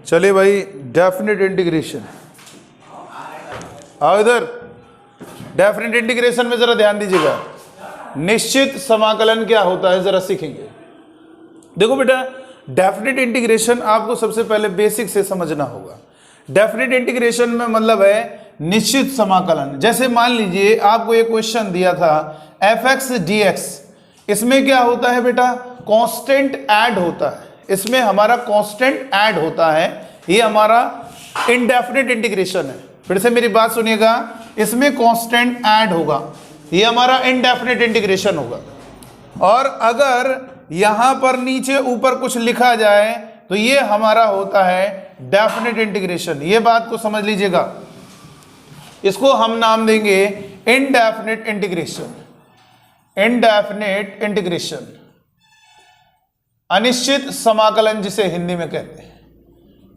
चलिए भाई, definite integration आओ इधर। डेफिनेट इंटीग्रेशन में जरा ध्यान दीजिएगा, निश्चित समाकलन क्या होता है जरा सीखेंगे। देखो बेटा, डेफिनेट इंटीग्रेशन आपको सबसे पहले बेसिक से समझना होगा। डेफिनेट इंटीग्रेशन में मतलब है निश्चित समाकलन। जैसे मान लीजिए आपको एक क्वेश्चन दिया था f(x) dx, इसमें क्या होता है बेटा, कांस्टेंट ऐड होता है, इसमें हमारा कांस्टेंट ऐड होता है, ये हमारा इनडेफिनेट इंटीग्रेशन है। फिर से मेरी बात सुनिएगा, इसमें कांस्टेंट ऐड होगा, ये हमारा इनडेफिनेट इंटीग्रेशन होगा। और अगर यहां पर नीचे ऊपर कुछ लिखा जाए तो ये हमारा होता है डेफिनेट इंटीग्रेशन। ये बात को समझ लीजिएगा, इसको हम नाम देंगे इनडेफिनेट इंटीग्रेशन। इनडेफिनेट इंटीग्रेशन, अनिश्चित समाकलन जिसे हिंदी में कहते हैं,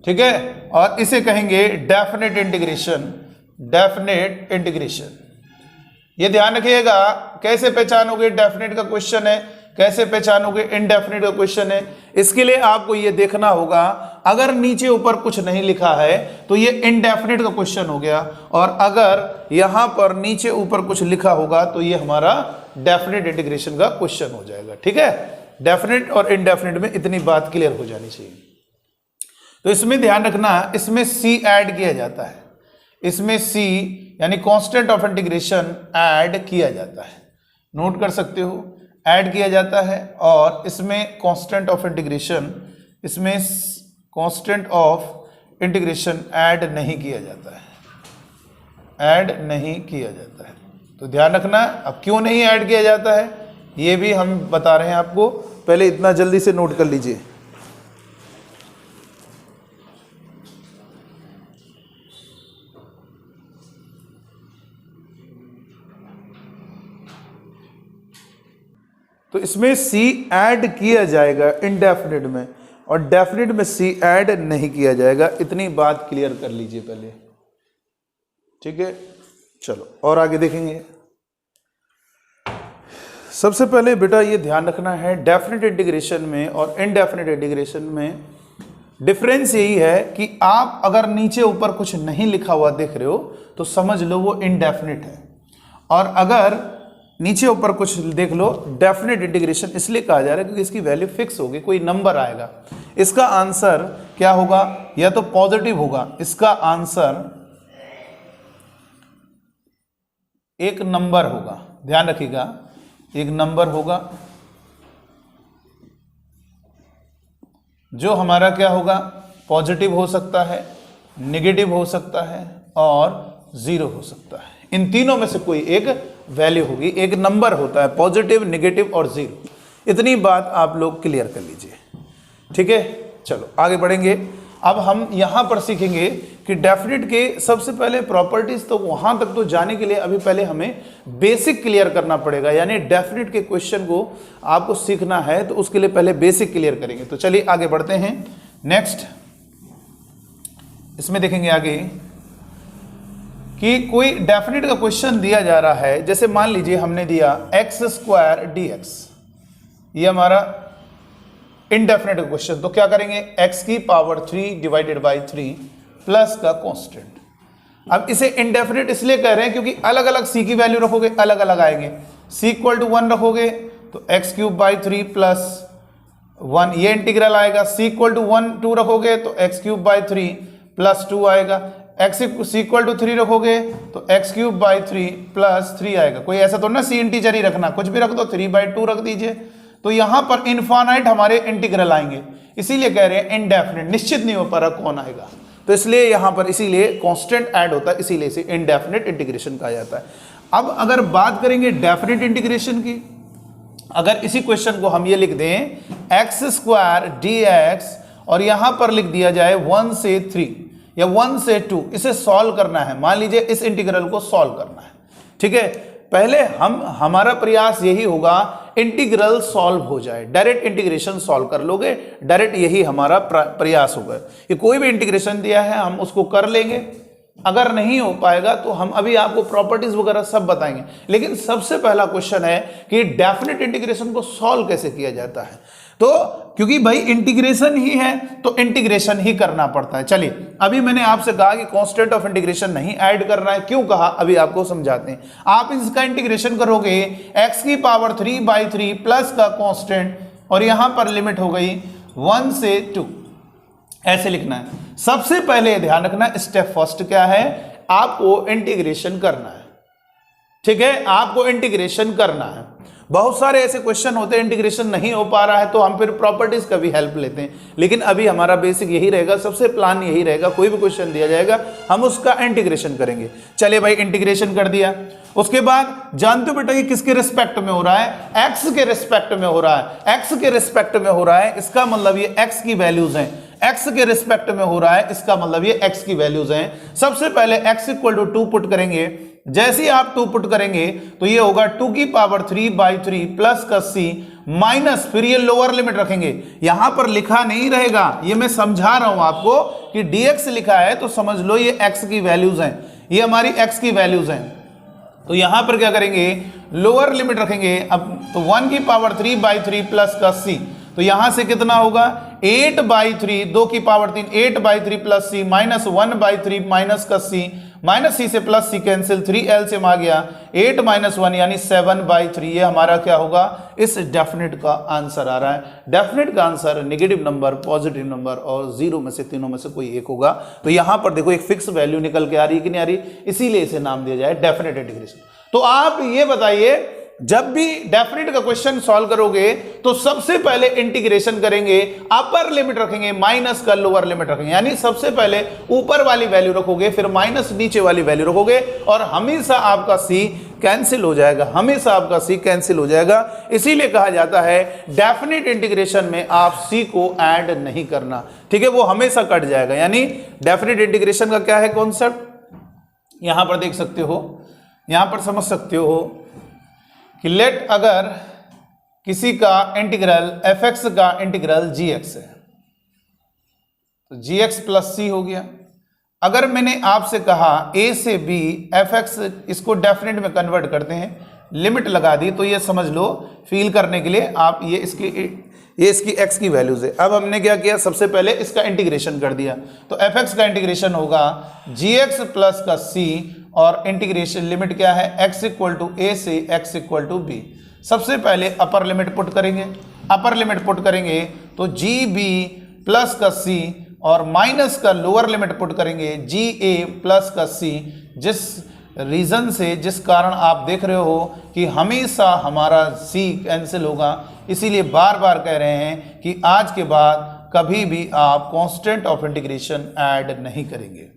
ठीक है। और इसे कहेंगे डेफिनेट इंटीग्रेशन। डेफिनेट इंटीग्रेशन, ये ध्यान रखिएगा। कैसे पहचानोगे, डेफिनेट का क्वेश्चन है, कैसे पहचानोगे इनडेफिनेट का क्वेश्चन है। इसके लिए आपको ये देखना होगा, अगर नीचे ऊपर कुछ नहीं लिखा है तो ये इनडेफिनेट का क्वेश्चन हो गया, और अगर यहां पर नीचे ऊपर कुछ लिखा होगा तो ये हमारा डेफिनेट इंटीग्रेशन का क्वेश्चन हो जाएगा, ठीक है। डेफिनेट और इनडेफिनेट में इतनी बात क्लियर हो जानी चाहिए। तो इसमें ध्यान रखना, इसमें सी ऐड किया जाता है, इसमें सी यानी कांस्टेंट ऑफ इंटीग्रेशन ऐड किया जाता है, नोट कर सकते हो, ऐड किया जाता है। और इसमें कांस्टेंट ऑफ इंटीग्रेशन, इसमें कांस्टेंट ऑफ इंटीग्रेशन ऐड नहीं किया जाता है, ऐड नहीं किया जाता है। तो ध्यान रखना, अब क्यों नहीं ऐड किया जाता है ये भी हम बता रहे हैं आपको, पहले इतना जल्दी से नोट कर लीजिए। तो इसमें सी ऐड किया जाएगा इनडेफिनेट में, और डेफिनेट में सी ऐड नहीं किया जाएगा। इतनी बात क्लियर कर लीजिए पहले, ठीक है। चलो और आगे देखेंगे। सबसे पहले बेटा ये ध्यान रखना है, डेफिनेट इंटीग्रेशन में और इनडेफिनेट इंटीग्रेशन में डिफरेंस यही है कि आप अगर नीचे ऊपर कुछ नहीं लिखा हुआ देख रहे हो तो समझ लो वो इनडेफिनेट है, और अगर नीचे ऊपर कुछ देख लो डेफिनेट इंटीग्रेशन इसलिए कहा जा रहा है क्योंकि इसकी वैल्यू फिक्स होगी, कोई नंबर आएगा। इसका आंसर क्या होगा, या तो पॉजिटिव होगा, इसका आंसर एक नंबर होगा, ध्यान रखिएगा, एक नंबर होगा जो हमारा क्या होगा, पॉजिटिव हो सकता है, नेगेटिव हो सकता है और जीरो हो सकता है। इन तीनों में से कोई एक वैल्यू होगी, एक नंबर होता है, पॉजिटिव, नेगेटिव और जीरो। इतनी बात आप लोग क्लियर कर लीजिए, ठीक है। चलो आगे बढ़ेंगे। अब हम यहां पर सीखेंगे कि डेफिनेट के सबसे पहले प्रॉपर्टीज, तो वहां तक तो जाने के लिए अभी पहले हमें बेसिक क्लियर करना पड़ेगा, यानी डेफिनेट के क्वेश्चन को आपको सीखना है तो उसके लिए पहले बेसिक क्लियर करेंगे। तो चलिए आगे बढ़ते हैं। नेक्स्ट इसमें देखेंगे आगे कि कोई डेफिनेट का क्वेश्चन दिया जा रहा है। जैसे मान लीजिए हमने दिया x² dx, ये हमारा इनडेफिनेट क्वेश्चन, तो क्या करेंगे, x³ डिवाइडेड बाई 3 प्लस का कांस्टेंट। अब इसे इनडेफिनेट इसलिए कह रहे हैं क्योंकि अलग अलग c की वैल्यू रखोगे अलग अलग आएंगे। c = 1 रखोगे तो x³ प्लस 1 ये इंटीग्रल आएगा, c = 1 2 रखोगे तो x³ प्लस 2 आएगा, c = 3 रखोगे तो x³ प्लस 3 आएगा। कोई ऐसा तो ना c इंटीजर ही रखना, कुछ भी रख दो, 3/2 रख दीजिए। तो यहां पर इनफाइनाइट हमारे इंटीग्रल आएंगे, इसीलिए कह रहे हैं इनडेफिनेट, निश्चित नहीं हो पा रहा कौन आएगा, तो इसलिए यहां पर इसीलिए कांस्टेंट ऐड होता है, इसीलिए इसे इनडेफिनेट इंटीग्रेशन कहा जाता है। अब अगर बात करेंगे डेफिनेट इंटीग्रेशन की, अगर इसी क्वेश्चन को हम ये लिख दें x² dx और यहां पर लिख दिया जाए 1 से 3 या 1 से 2, इसे सॉल्व करना है। मान लीजिए इस इंटीग्रल को सॉल्व करना है, ठीक है। पहले हमारा प्रयास यही होगा इंटीग्रल सॉल्व हो जाए, डायरेक्ट इंटीग्रेशन सॉल्व कर लोगे, डायरेक्ट यही हमारा प्रयास होगा। ये कोई भी इंटीग्रेशन दिया है हम उसको कर लेंगे, अगर नहीं हो पाएगा तो हम अभी आपको प्रॉपर्टीज वगैरह सब बताएंगे। लेकिन सबसे पहला क्वेश्चन है कि डेफिनेट इंटीग्रेशन को सॉल्व कैसे किया जाता है। तो क्योंकि भाई इंटीग्रेशन ही है तो इंटीग्रेशन ही करना पड़ता है। चलिए अभी मैंने आपसे कहा कि कांस्टेंट ऑफ इंटीग्रेशन नहीं ऐड करना है, क्यों कहा अभी आपको समझाते हैं। आप इसका इंटीग्रेशन करोगे x की पावर 3/3 प्लस का कांस्टेंट और यहां पर लिमिट हो गई 1 से 2, ऐसे लिखना है। सबसे पहले ध्यान रखना स्टेप फर्स्ट क्या है, आपको इंटीग्रेशन करना है, ठीक है, आपको इंटीग्रेशन करना है। बहुत सारे ऐसे क्वेश्चन होते हैं इंटीग्रेशन नहीं हो पा रहा है तो हम फिर प्रॉपर्टीज का भी हेल्प लेते हैं, लेकिन अभी हमारा बेसिक यही रहेगा, सबसे प्लान यही रहेगा, कोई भी क्वेश्चन दिया जाएगा हम उसका इंटीग्रेशन करेंगे। चलिए भाई इंटीग्रेशन कर दिया, उसके बाद जानते हो बेटा ये किसके रिस्पेक्ट में हो रहा है, एक्स के रिस्पेक्ट में हो रहा है, एक्स के रिस्पेक्ट में हो रहा है, इसका मतलब ये एक्स की वैल्यूज हैं, x के रिस्पेक्ट में हो रहा है, इसका मतलब ये x की वैल्यूज हैं। सबसे पहले x इक्वल टू 2 पुट करेंगे, जैसे ही आप 2 पुट करेंगे तो ये होगा 2 की पावर 3/3 प्लस का c माइनस, फिर ये लोअर लिमिट रखेंगे, यहां पर लिखा नहीं रहेगा, ये मैं समझा रहा हूं आपको कि dx लिखा है तो समझ लो ये x की वैल्यूज हैं, ये हमारी x की वैल्यूज हैं। तो यहां पर क्या करेंगे, लोअर लिमिट रखेंगे, अब तो 1 की पावर 3/3 प्लस का c, तो यहां से कितना होगा 8/3, 2 की power 3, 8/3 plus c minus 1/3 minus का c, माइनस c से प्लस c कैंसिल, 3 एलसीएम आ गया, 8 - 1 यानी 7/3, ये हमारा क्या होगा, इस डेफिनेट का आंसर आ रहा है। डेफिनेट का answer negative number, positive number और जीरो में से, तीनों में से कोई एक होगा। तो यहां पर देखो एक फिक्स वैल्यू निकल के आ रही है कि नहीं आ रही, इसीलिए इसे नाम दिया जाए डेफिनेट इंटीग्रेशन। तो आप ये बताइए, जब भी डेफिनेट का क्वेश्चन सॉल्व करोगे तो सबसे पहले इंटीग्रेशन करेंगे, अपर लिमिट रखेंगे, माइनस का लोअर लिमिट रखेंगे, यानी सबसे पहले ऊपर वाली वैल्यू रखोगे, फिर माइनस नीचे वाली वैल्यू रखोगे, और हमेशा आपका c कैंसिल हो जाएगा, हमेशा आपका c कैंसिल हो जाएगा। इसीलिए कहा जाता है डेफिनेट इंटीग्रेशन में आप c को ऐड नहीं करना, ठीक है, वो हमेशा कट जाएगा। यानी डेफिनेट इंटीग्रेशन का क्या है कॉन्सेप्ट, यहां पर देख सकते हो, यहां पर समझ सकते हो कि लेट अगर किसी का इंटीग्रल fx का इंटीग्रल gx है तो gx प्लस c हो गया। अगर मैंने आपसे कहा a से b fx, इसको डेफिनेट में कन्वर्ट करते हैं, लिमिट लगा दी, तो ये समझ लो फील करने के लिए आप ये इसकी x की वैल्यूज है। अब हमने क्या किया, सबसे पहले इसका इंटीग्रेशन कर दिया, तो fx का इंटीग्रेशन होगा gx प्लस का c, और इंटीग्रेशन लिमिट क्या है, x इक्वल टू a से x इक्वल टू b। सबसे पहले अपर लिमिट पुट करेंगे, अपर लिमिट पुट करेंगे तो gb प्लस का c, और माइनस का लोअर लिमिट पुट करेंगे ga प्लस का c। जिस रीजन से, जिस कारण आप देख रहे हो कि हमेशा हमारा c कैंसिल होगा, इसीलिए बार बार कह रहे हैं कि आज के बाद कभी भी आप कांस्टेंट ऑफ इंटीग्रेशन ऐड नहीं करेंगे।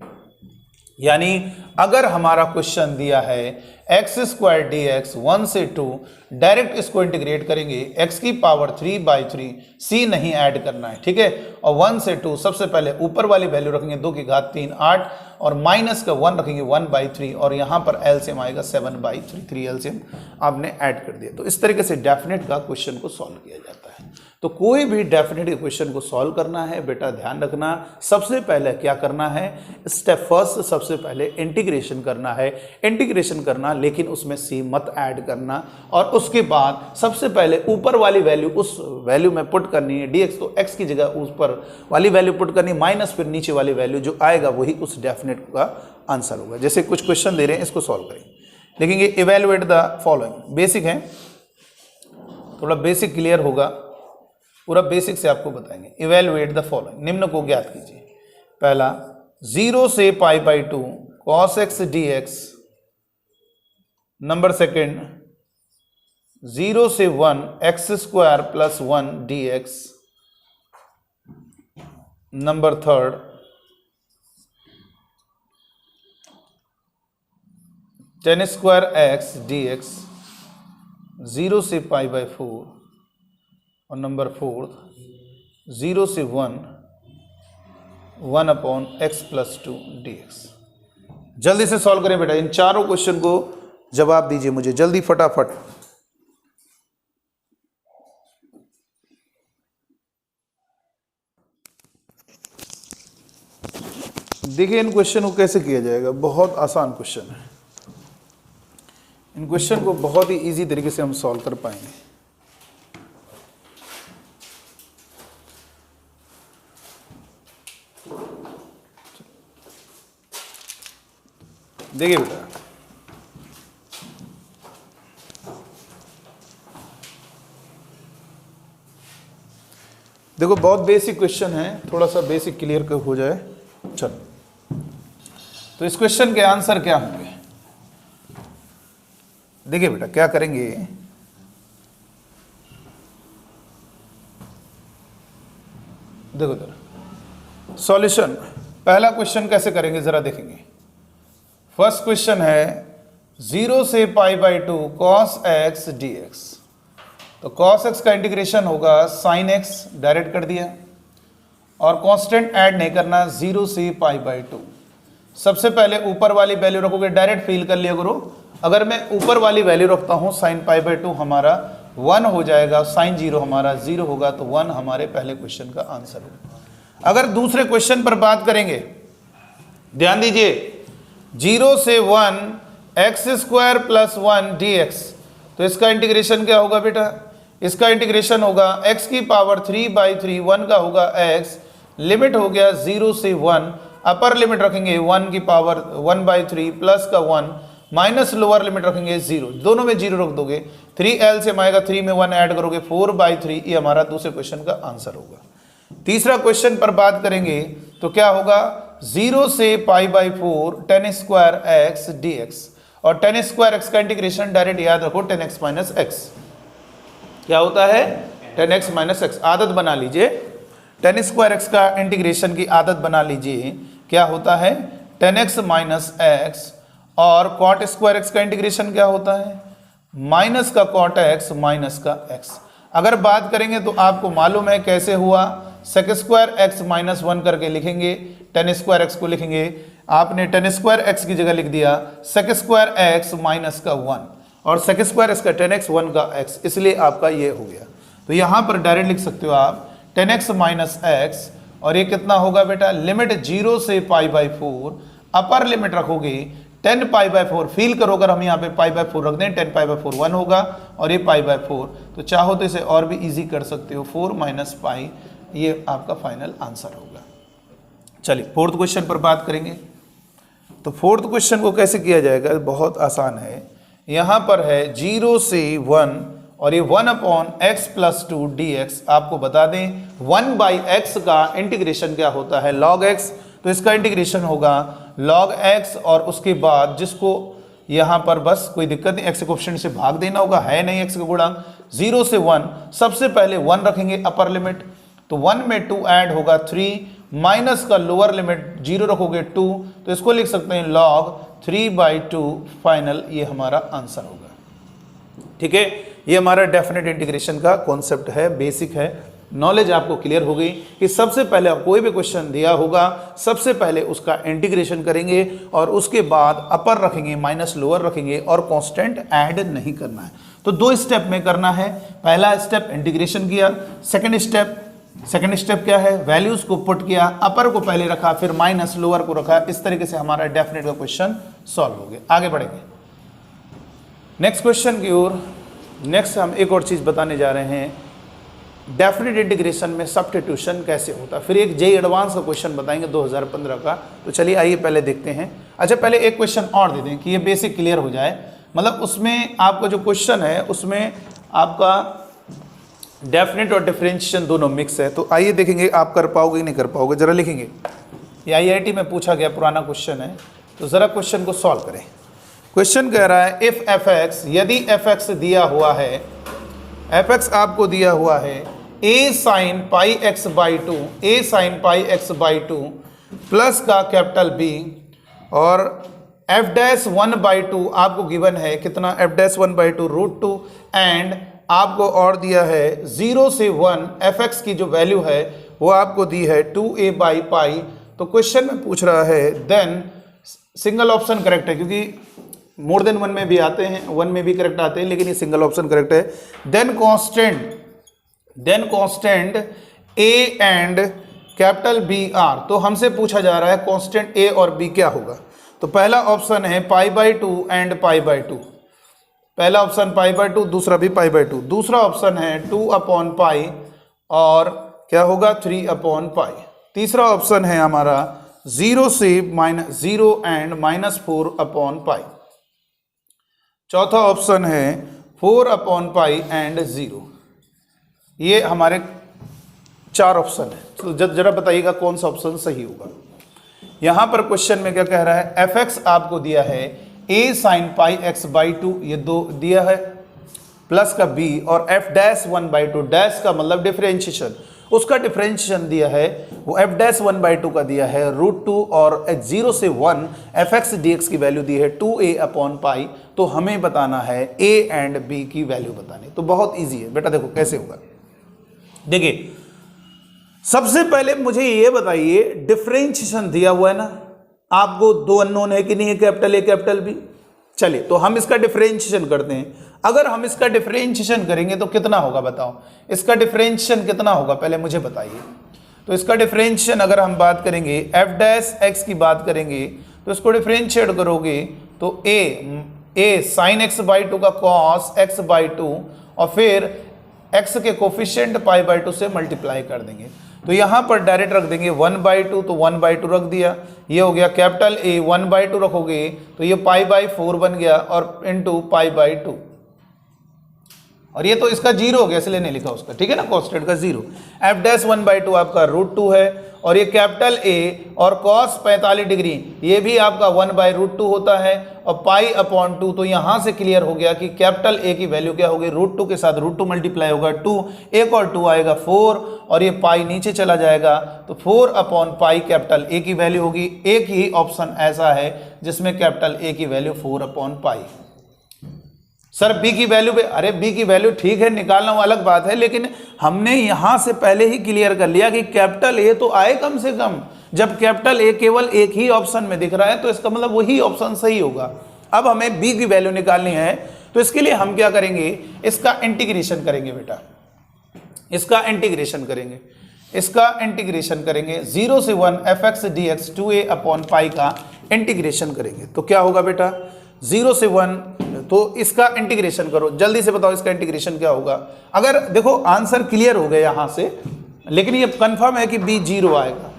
यानी अगर हमारा क्वेश्चन दिया है x² dx 1 से 2, डायरेक्ट इसको इंटीग्रेट करेंगे, x की पावर 3/3, c नहीं ऐड करना है, ठीक है, और 1 से 2 सबसे पहले ऊपर वाली वैल्यू रखेंगे 2 की घात 3 8, और माइनस का 1 रखेंगे 1/3, और यहाँ पर एलसीएम आएगा 7/3, 3 एलसीएम आपने ऐड कर दिया। तो इस तरीके से डेफिनेट का क्वेश्चन को सॉल्व किया जाता है। तो कोई भी डेफिनेट क्वेश्चन को सॉल्व करना है बेटा, ध्यान रखना सबसे पहले क्या करना है, स्टेप फर्स्ट सबसे पहले इंटीग्रेशन करना है, इंटीग्रेशन करना, लेकिन उसमें c मत ऐड करना, और उसके बाद सबसे पहले ऊपर वाली वैल्यू उस वैल्यू में पुट करनी है dx, तो x की जगह ऊपर वाली वैल्यू पुट करनी, माइनस फिर नीचे वाली वैल्यू जो आएगा वही उस डेफिनेट का आंसर होगा। जैसे कुछ क्वेश्चन दे रहे हैं, इसको सॉल्व करेंगे, देखेंगे इवेलुएट द फॉलोइंग, बेसिक है, थोड़ा बेसिक क्लियर होगा, पूरा बेसिक से आपको बताएंगे। इवेलुएट द फॉलोइंग, निम्न को ज्ञात कीजिए। पहला 0 से π/2 cos x dx, number second 0 से 1 x² + 1 dx, number third 10² x dx 0 से π/4, और नंबर फोर्थ 0 से 1 1/x + 2 dx। जल्दी से सॉल्व करें बेटा, इन चारों क्वेश्चन को जवाब दीजिए मुझे जल्दी फटाफट। देखिए इन क्वेश्चन को कैसे किया जाएगा, बहुत आसान क्वेश्चन है, इन क्वेश्चन को बहुत ही इजी तरीके से हम सॉल्व कर पाएंगे। देखिए बेटा, देखो बहुत बेसिक क्वेश्चन है, थोड़ा सा बेसिक क्लियर हो जाए। चलो, तो इस क्वेश्चन के आंसर क्या होंगे? देखिए बेटा क्या करेंगे, देखो जरा सॉल्यूशन। पहला क्वेश्चन कैसे करेंगे जरा देखेंगे। फर्स्ट क्वेश्चन है 0 से π/2 cos x dx। तो cos x का इंटीग्रेशन होगा sin x, डायरेक्ट कर दिया, और कांस्टेंट ऐड नहीं करना, 0 से π/2। सबसे पहले ऊपर वाली वैल्यू रखोगे, डायरेक्ट फील कर लिया करो। अगर मैं ऊपर वाली वैल्यू रखता हूं sin π/2 हमारा 1 हो जाएगा, sin 0 हमारा 0 होगा, तो 1 हमारे पहले क्वेश्चन का आंसर होगा। अगर दूसरे क्वेश्चन पर बात करेंगे, ध्यान दीजिए, 0 से 1 x² + 1 dx। तो इसका इंटीग्रेशन क्या होगा बेटा? इसका इंटीग्रेशन होगा x की पावर 3/3, 1 का होगा x, लिमिट हो गया 0 से 1, अपर लिमिट रखेंगे 1 की पावर 1/3 प्लस का 1, माइनस लोअर लिमिट रखेंगे 0, दोनों में 0 रख दोगे, 3 एलसीएम आएगा, 3 में 1 ऐड करोगे, 4/3। ये हमारा दूसरे क्वेश्चन का आंसर होगा। तीसरा क्वेश्चन पर बात करेंगे तो क्या होगा? 0 से π/4 tan² x dx। और tan² x का इंटीग्रेशन डायरेक्ट याद रखो, tan x - x क्या होता है? tan x - x। आदत बना लीजिए, tan² x का इंटीग्रेशन की आदत बना लीजिए। क्या होता है? tan x - x। और cot² x का इंटीग्रेशन क्या होता है? माइनस का cot x माइनस का x। अगर बात करेंगे तो आपको मालूम है कैसे हुआ, sec² x - 1 करके लिखेंगे, tan² x को लिखेंगे, आपने tan² x की जगह लिख दिया sec² x माइनस का 1, और sec² x का tan x 1 का x, इसलिए आपका ये हो गया। तो यहाँ पर डायरेक्ट लिख सकते हो आप tan x - x, और ये कितना होगा बेटा? लिमिट 0 से π/4, अपर लिमिट रखोगे 10 π/4, फील करो, अगर हम यहाँ पे π/4 रख दें 10 π/4 1 होगा, और ये π/4, तो चाहो तो इसे और भी इजी कर सकते हो, 4 - π, ये आपका फाइनल आंसर होगा। चलिए फोर्थ क्वेश्चन पर बात करेंगे। तो फोर्थ क्वेश्चन को कैसे किया जाएगा? बहुत आसान है। यहाँ पर है 0 से 1, और ये 1/x + 2 dx। आपको बता दें 1/x का इंटीग्रेशन क्या होता है? log x। तो इसका इंटीग्रेशन होगा log x, और उसके बाद जिसको यहाँ पर बस कोई दिक्कत नहीं, x कोएफिशिएंट से भाग देना होगा, है नहीं x का गुणांक। 0 से 1, सबसे पहले 1 रखेंगे अपर लिमिट, तो 1 में 2 ऐड होगा 3, माइनस का लोअर लिमिट 0 रखोगे 2, तो इसको लिख सकते हैं log 3/2 फाइनल। ये हमारा आंसर होगा। ठीक है, ये हमारा डेफिनेट इंटीग्रेशन का कॉन्सेप्ट है, बेसिक है। नॉलेज आपको क्लियर हो गई कि सबसे पहले कोई भी क्वेश्चन दिया होगा, सबसे पहले उसका इंटीग्रेशन करेंगे, और उसके बाद अपर रखेंगे, माइनस लोअर रखेंगे, और कांस्टेंट ऐड नहीं करना है। तो 2 स्टेप में करना है। पहला स्टेप इंटीग्रेशन किया, सेकंड स्टेप क्या है? वैल्यूज को पुट किया, अपर को पहले रखा, फिर माइनस लोअर को रखा। इस तरीके से हमारा डेफिनेट का क्वेश्चन सॉल्व हो गया। आगे बढ़ेंगे नेक्स्ट क्वेश्चन की ओर। नेक्स्ट हम एक और चीज बताने जा रहे हैं, डेफिनेट इंटीग्रेशन में सब्स्टिट्यूशन कैसे होता है। फिर एक जेईई एडवांस का क्वेश्चन बताएंगे 2015 का। तो चलिए आइए पहले देखते हैं। अच्छा, पहले एक क्वेश्चन और दे दें कि ये बेसिक क्लियर हो जाए। मतलब उसमें आपका जो क्वेश्चन है उसमें आपका डेफिनेट और डिफरेंशिएशन दोनों मिक्स है। तो आइए देखेंगे आप कर पाओगे नहीं कर पाओगे, जरा लिखेंगे। ये आईआईटी में पूछा गया पुराना क्वेश्चन है, तो जरा क्वेश्चन को सॉल्व करें। क्वेश्चन कह रहा है इफ fx, यदि fx दिया हुआ है, fx आपको दिया हुआ है a sin πx/2, a sin πx/2 plus का कैपिटल B, और f'1/2 आपको गिवन है कितना? f'1/2 √2, एंड आपको और दिया है 0 से 1 fx की जो वैल्यू है वो आपको दी है 2a/π। तो क्वेश्चन में पूछ रहा है देन, सिंगल ऑप्शन करेक्ट है क्योंकि मोर देन 1 में भी आते हैं, 1 में भी करेक्ट आते हैं, लेकिन ये सिंगल ऑप्शन करेक्ट है। Then constant a and capital B are. तो हमसे पूछा जा रहा है कांस्टेंट a और b क्या होगा। तो पहला ऑप्शन है π/2 एंड π/2, पहला ऑप्शन π/2, दूसरा भी π/2। दूसरा ऑप्शन है 2/π और क्या होगा 3/π। तीसरा ऑप्शन है हमारा 0 से -0 एंड -4/π। चौथा ऑप्शन है 4/π एंड 0। ये हमारे 4 ऑप्शन है। तो जरा बताइएगा कौन सा ऑप्शन सही होगा। यहां पर क्वेश्चन में क्या कह रहा है, fx आपको दिया है a sin πx/2, ये 2 दिया है, प्लस का b, और f'(1/2) डैश का मतलब डिफरेंशिएशन, उसका डिफरेंशिएशन दिया है, वो f'(1/2) का दिया है √2, और 0 से 1 fx dx की वैल्यू दी है 2a/π। तो हमें बताना है a एंड b की वैल्यू बतानी। तो बहुत इजी है बेटा, देखो कैसे होगा। देखिए सबसे पहले मुझे ये बताइए, डिफरेंशिएशन दिया हुआ है ना आपको, 2 अननोन है कि नहीं है, कैपिटल ए कैपिटल बी। चलिए तो हम इसका डिफरेंशिएशन करते हैं। अगर हम इसका डिफरेंशिएशन करेंगे तो कितना होगा बताओ, इसका डिफरेंशिएशन कितना होगा पहले मुझे बताइए। तो इसका डिफरेंशिएशन अगर हम बात करेंगे f' की बात करेंगे तो इसको डिफरेंशिएट करोगे तो a sin x/2 का cos x/2, और फिर x के कोफिशिएंट π/2 से मल्टीप्लाई कर देंगे। तो यहां पर डायरेक्ट रख देंगे 1/2, तो 1/2 रख दिया, ये हो गया कैपिटल A। 1/2 रखोगे तो ये π/4 बन गया, और इंटू π/2, और ये तो इसका 0 हो गया इसलिए नहीं लिखा उसका, ठीक है ना, कॉन्स्टेंट का 0। f'(1/2) आपका √2 है, और ये कैपिटल A और cos 45 डिग्री ये भी आपका 1/√2 होता है, और π/2। तो यहां से क्लियर हो गया कि कैपिटल A की वैल्यू क्या होगी, √2 के साथ √2 मल्टीप्लाई होगा 2, एक और 2 आएगा 4, और ये पाई नीचे चला जाएगा, तो 4/π कैपिटल A की वैल्यू होगी। एक ही ऑप्शन ऐसा है जिसमें कैपिटल A की वैल्यू 4/π। सर बी की वैल्यू पे, अरे बी की वैल्यू ठीक है निकालना वो अलग बात है, लेकिन हमने यहां से पहले ही क्लियर कर लिया कि कैपिटल ए तो आए कम से कम। जब कैपिटल ए केवल एक ही ऑप्शन में दिख रहा है तो इसका मतलब वही ऑप्शन सही होगा। अब हमें बी की वैल्यू निकालनी है, तो इसके लिए हम क्या करेंगे, इसका इंटीग्रेशन करेंगे बेटा, इसका इंटीग्रेशन करेंगे, इसका इंटीग्रेशन करेंगे 0 से 1 fx dx 2a/π का इंटीग्रेशन करेंगे। तो क्या होगा बेटा, 0 से 1, तो इसका इंटीग्रेशन करो, जल्दी से बताओ इसका इंटीग्रेशन क्या होगा। अगर देखो आंसर क्लियर हो गया यहां से, लेकिन ये कंफर्म है कि b 0 आएगा।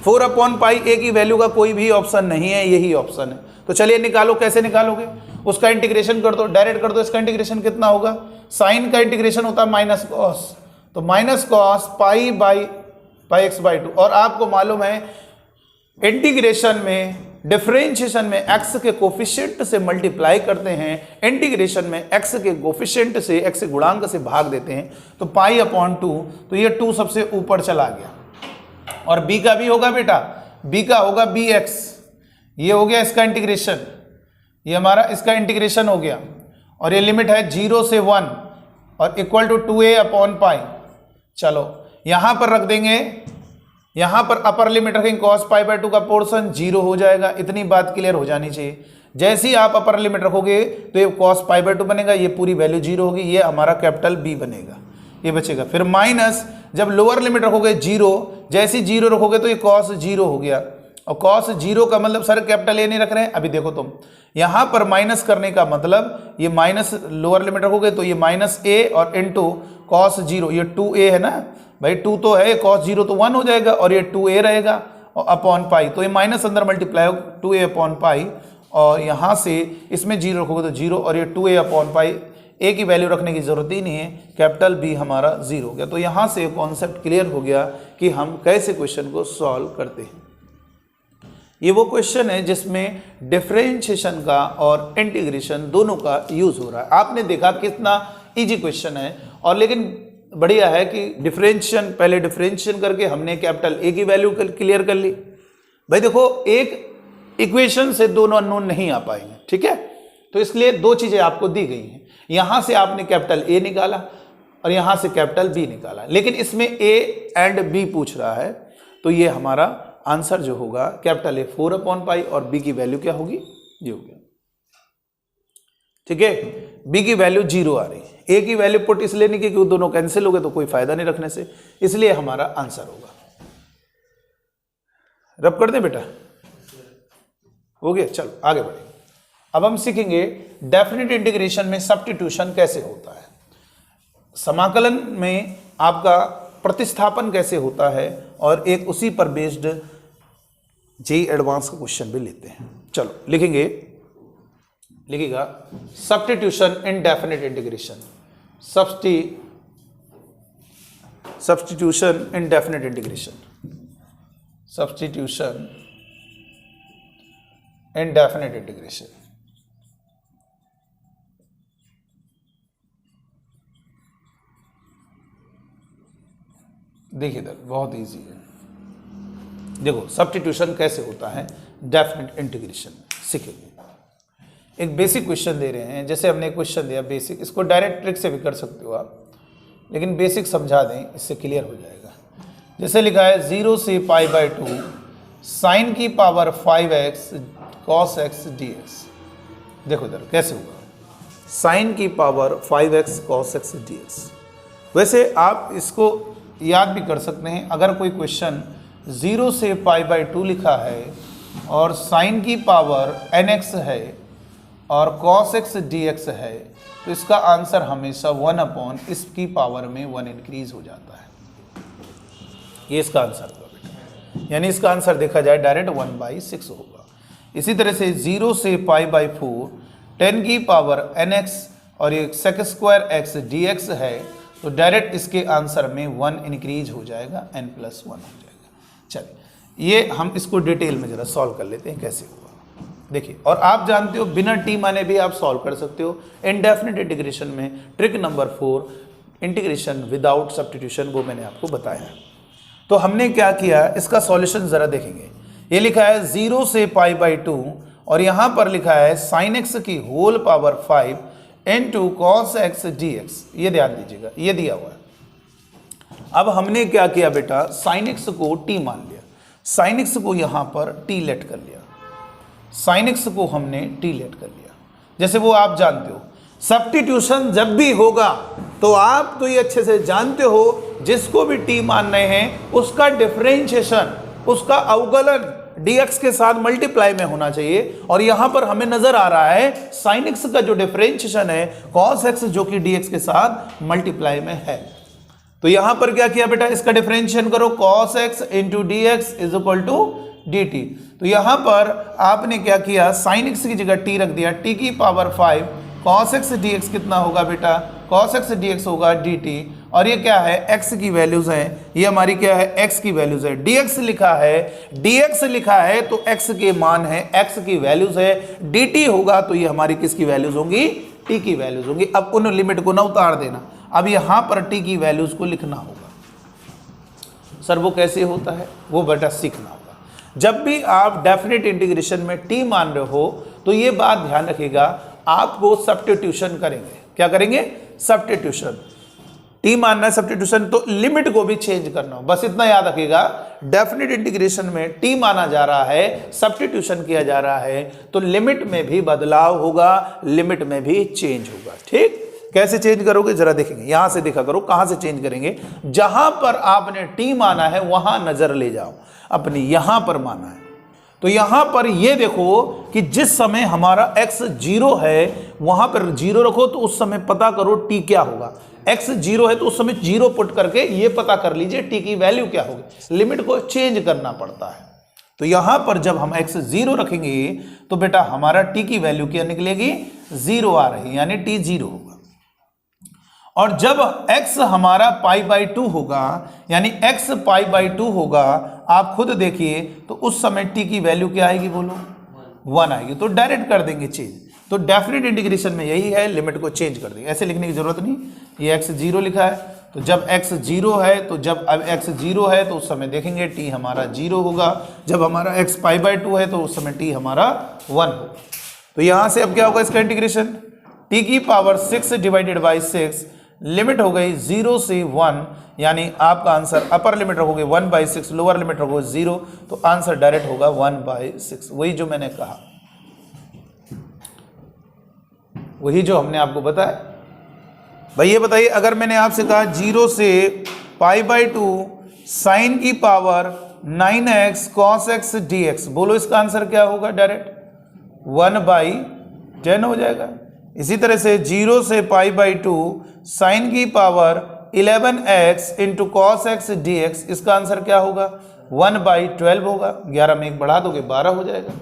4/π a की वैल्यू का कोई भी ऑप्शन नहीं है, यही ऑप्शन है। तो चलिए निकालो, कैसे निकालोगे, उसका इंटीग्रेशन कर दो, डायरेक्ट कर दो। इसका इंटीग्रेशन कितना होगा, साइन का इंटीग्रेशन होता है माइनस कॉस, तो माइनस कॉस π/x/2, और आपको मालूम है इंटीग्रेशन में, डिफरेंशिएशन में x के कोफिशिएंट से मल्टीप्लाई करते हैं, इंटीग्रेशन में x के कोफिशिएंट से, x के गुणांक से भाग देते हैं, तो π/2, तो ये 2 सबसे ऊपर चला गया। और b का भी होगा बेटा, b का होगा bx, ये हो गया इसका इंटीग्रेशन, ये हमारा इसका इंटीग्रेशन हो गया, और ये लिमिट है 0 से 1 और इक्वल टू 2a/π। चलो यहां पर रख देंगे, यहां पर अपर लिमिट रखेंगे, cos π/2 का पोर्शन 0 हो जाएगा। इतनी बात क्लियर हो जानी चाहिए। जैसे ही आप अपर लिमिट रखोगे तो ये cos π/2 बनेगा, ये पूरी वैल्यू 0 होगी, ये हमारा कैपिटल B बनेगा, ये बचेगा। फिर माइनस, जब लोअर लिमिट रखोगे 0, जैसे ही 0 रखोगे तो ये cos 0 हो गया, और cos 0 का मतलब सर कैपिटल A नहीं रख रहे हैं। अभी देखो तुम यहां पर माइनस करने का मतलब, ये माइनस लोअर लिमिट रखोगे तो ये -a और इंटू cos 0, ये 2a है ना भाई, 2 तो है, cos 0 तो 1 हो जाएगा, और ये 2a रहेगा, और अपॉन पाई, तो ये माइनस अंदर मल्टीप्लाई हो 2a/π, और यहाँ से इसमें 0 रखोगे तो 0, और ये 2a/π, a की वैल्यू रखने की जरूरत ही नहीं है, कैपिटल B हमारा 0 हो गया। तो यहाँ से कॉन्सेप्ट क्लियर हो गया कि हम कैसे क्वेश्चन को सॉल्व करते हैं। ये वो क्वेश्चन है जिसमें डिफरेंशिएशन का और इंटीग्रेशन दोनों का यूज हो रहा है। आपने देखा कितना इजी क्वेश्चन है, और लेकिन बढ़िया है कि डिफरेंशिएशन, पहले डिफरेंशिएशन करके हमने कैपिटल A की वैल्यू क्लियर कर ली। भाई देखो एक इक्वेशन से दोनों अननोन नहीं आ पाएंगे, ठीक है, तो इसलिए 2 चीजें आपको दी गई हैं। यहां से आपने कैपिटल A निकाला और यहां से कैपिटल B निकाला, लेकिन इसमें A एंड B पूछ रहा है, तो ये हमारा आंसर जो होगा कैपिटल A 4/π, और B की वैल्यू क्या होगी, ये हो गया, ठीक है। B की वैल्यू 0 आ रही है, A की वैल्यू पुट इसलिए नहीं क्योंकि दोनों कैंसिल हो गए तो कोई फायदा नहीं रखने से, इसलिए हमारा आंसर होगा। रब कर दें बेटा, हो गया, चलो आगे बढ़े। अब हम सीखेंगे डेफिनेट इंटीग्रेशन में सब्स्टिट्यूशन कैसे होता है, समाकलन में आपका प्रतिस्थापन कैसे होता है, और एक उसी पर बेस्ड जेईई एडवांस का क्वेश्चन भी लेते हैं। चलो लिखिएगा सब्स्टिट्यूशन इन डेफिनेट इंटीग्रेशन, सब्स्टिट्यूशन इन डेफिनेट इंटीग्रेशन, सब्स्टिट्यूशन इन डेफिनेट इंटीग्रेशन। देखिए इधर बहुत इजी है, देखो सब्स्टिट्यूशन कैसे होता है डेफिनेट इंटीग्रेशन सीखेंगे। एक बेसिक क्वेश्चन दे रहे हैं, जैसे हमने क्वेश्चन दिया बेसिक, इसको डायरेक्ट ट्रिक से भी कर सकते हो आप, लेकिन बेसिक समझा दें, इससे क्लियर हो जाएगा। जैसे लिखा है 0 से π/2 साइन की power 5x cos x dx। देखो इधर कैसे होगा, साइन की power 5x cos x dx। वैसे आप इसको याद भी कर सकते हैं, अगर कोई क्वेश्चन 0 से π/2 लिखा है और साइन की पावर nx है और cos x dx है, तो इसका आंसर हमेशा 1/, इसकी पावर में 1 इंक्रीज हो जाता है। ये इसका आंसर होगा बेटा, यानी इसका आंसर देखा जाए डायरेक्ट 1/6 होगा। इसी तरह से 0 से π/4 10 की पावर nx और ये sec² x dx है, तो डायरेक्ट इसके आंसर में 1 इंक्रीज हो जाएगा, n+1 हो जाएगा। चलिए ये हम इसको डिटेल में जरा सॉल्व कर लेते हैं कैसे होगा। देखिए, और आप जानते हो बिना टी माने भी आप सॉल्व कर सकते हो। इनडेफिनेट इंटीग्रेशन में trick number 4 integration without substitution, वो मैंने आपको बताया है। तो हमने क्या किया, इसका सॉल्यूशन जरा देखेंगे। ये लिखा है 0 से π/2 और यहाँ पर लिखा है sin x की whole power 5 into cos x dx। ये ध्यान दीजिएगा, ये दिया हुआ है। अब हमने क्या किया बेटा, sin x को t मान लिया, sin x को यहाँ पर t लेट कर लिया, sin x को हमने t लेट कर लिया। जैसे वो आप जानते हो सब्स्टिट्यूशन जब भी होगा तो आप तो ये अच्छे से जानते हो, जिसको भी t मान रहे हैं उसका डिफरेंशिएशन, उसका अवकलन dx के साथ मल्टीप्लाई में होना चाहिए। और यहां पर हमें नजर आ रहा है sin x का जो डिफरेंशिएशन है cos x जो कि dx के साथ मल्टीप्लाई में है। तो यहां पर क्या किया बेटा, इसका डिफरेंशिएशन करो, cos x into dx is equal to dt। तो यहां पर आपने क्या किया, sin x की जगह t रख दिया, t की पावर 5 cos x dx कितना होगा बेटा, cos x dx होगा dt। और ये क्या है, x की वैल्यूज हैं, ये हमारी क्या है, x की वैल्यूज है। dx लिखा है तो x के मान है, x की वैल्यूज है। dt होगा तो ये हमारी किसकी वैल्यूज होंगी, t की वैल्यूज होंगी। अब उन लिमिट को ना उतार देना, अब यहां पर t की वैल्यूज को लिखना होगा। सर वो कैसे होता है, वो बेटा सीखना होगा। जब भी आप डेफिनेट इंटीग्रेशन में t मान रहे हो तो ये बात ध्यान रखिएगा, आपको सब्स्टिट्यूशन करेंगे। क्या करेंगे, सब्स्टिट्यूशन। टी मानना है सब्स्टिट्यूशन, तो लिमिट को भी चेंज करना हो, बस इतना याद रखिएगा। डेफिनेट इंटीग्रेशन में टी माना जा रहा है, सब्स्टिट्यूशन किया जा रहा है, तो लिमिट में भी बदलाव होगा, लिमिट में भी चेंज होगा। ठीक, कैसे चेंज करोगे जरा देखेंगे, यहां से देखा करो कहां से चेंज करेंगे। जहां पर आपने टी माना है वहां नजर ले जाओ, अपनी यहां पर माना है तो यहां पर ये देखो कि जिस समय हमारा x 0 है वहां पर 0 रखो, तो उस समय पता करो t क्या होगा। x 0 है तो उस समय 0 पुट करके ये पता कर लीजिए t की वैल्यू क्या होगी। लिमिट को चेंज करना पड़ता है। तो यहां पर जब हम x 0 रखेंगे तो बेटा हमारा t की वैल्यू क्या निकलेगी, 0 आ रही, यानी t 0 होगा। और जब x हमारा π/2 होगा, यानी x π/2 होगा, आप खुद देखिए तो उस समय t की वैल्यू क्या आएगी, बोलो 1 आएगी। तो डायरेक्ट कर देंगे चेंज। तो डेफिनेट इंटीग्रेशन में यही है, लिमिट को चेंज कर देंगे। ऐसे लिखने की जरूरत नहीं, ये x 0 लिखा है, तो जब x 0 है तो जब अब x 0 है तो उस समय देखेंगे t हमारा 0 होगा। जब हमारा x π/2 है तो उस समय t हमारा 1 होगा। तो यहां से अब क्या होगा इसका इंटीग्रेशन, t की पावर 6 डिवाइडेड बाई 6, लिमिट हो गई 0 से 1, यानी आपका आंसर अपर लिमिट रखोगे 1/6, लोअर लिमिट रखोगे 0, तो आंसर डायरेक्ट होगा 1/6। वही जो मैंने कहा, वही जो हमने आपको बताया। भाई ये बताइए, अगर मैंने आपसे कहा 0 से π/2 साइन की power 9x cos x dx, बोलो इसका आंसर क्या होगा, डायरेक्ट 1/10 हो जाएगा। इसी तरह से 0 से π/2 साइन की power 11x into cos x dx, इसका आंसर क्या होगा, 1/12 होगा, 11 में 1 बढ़ा दोगे 12 हो जाएगा।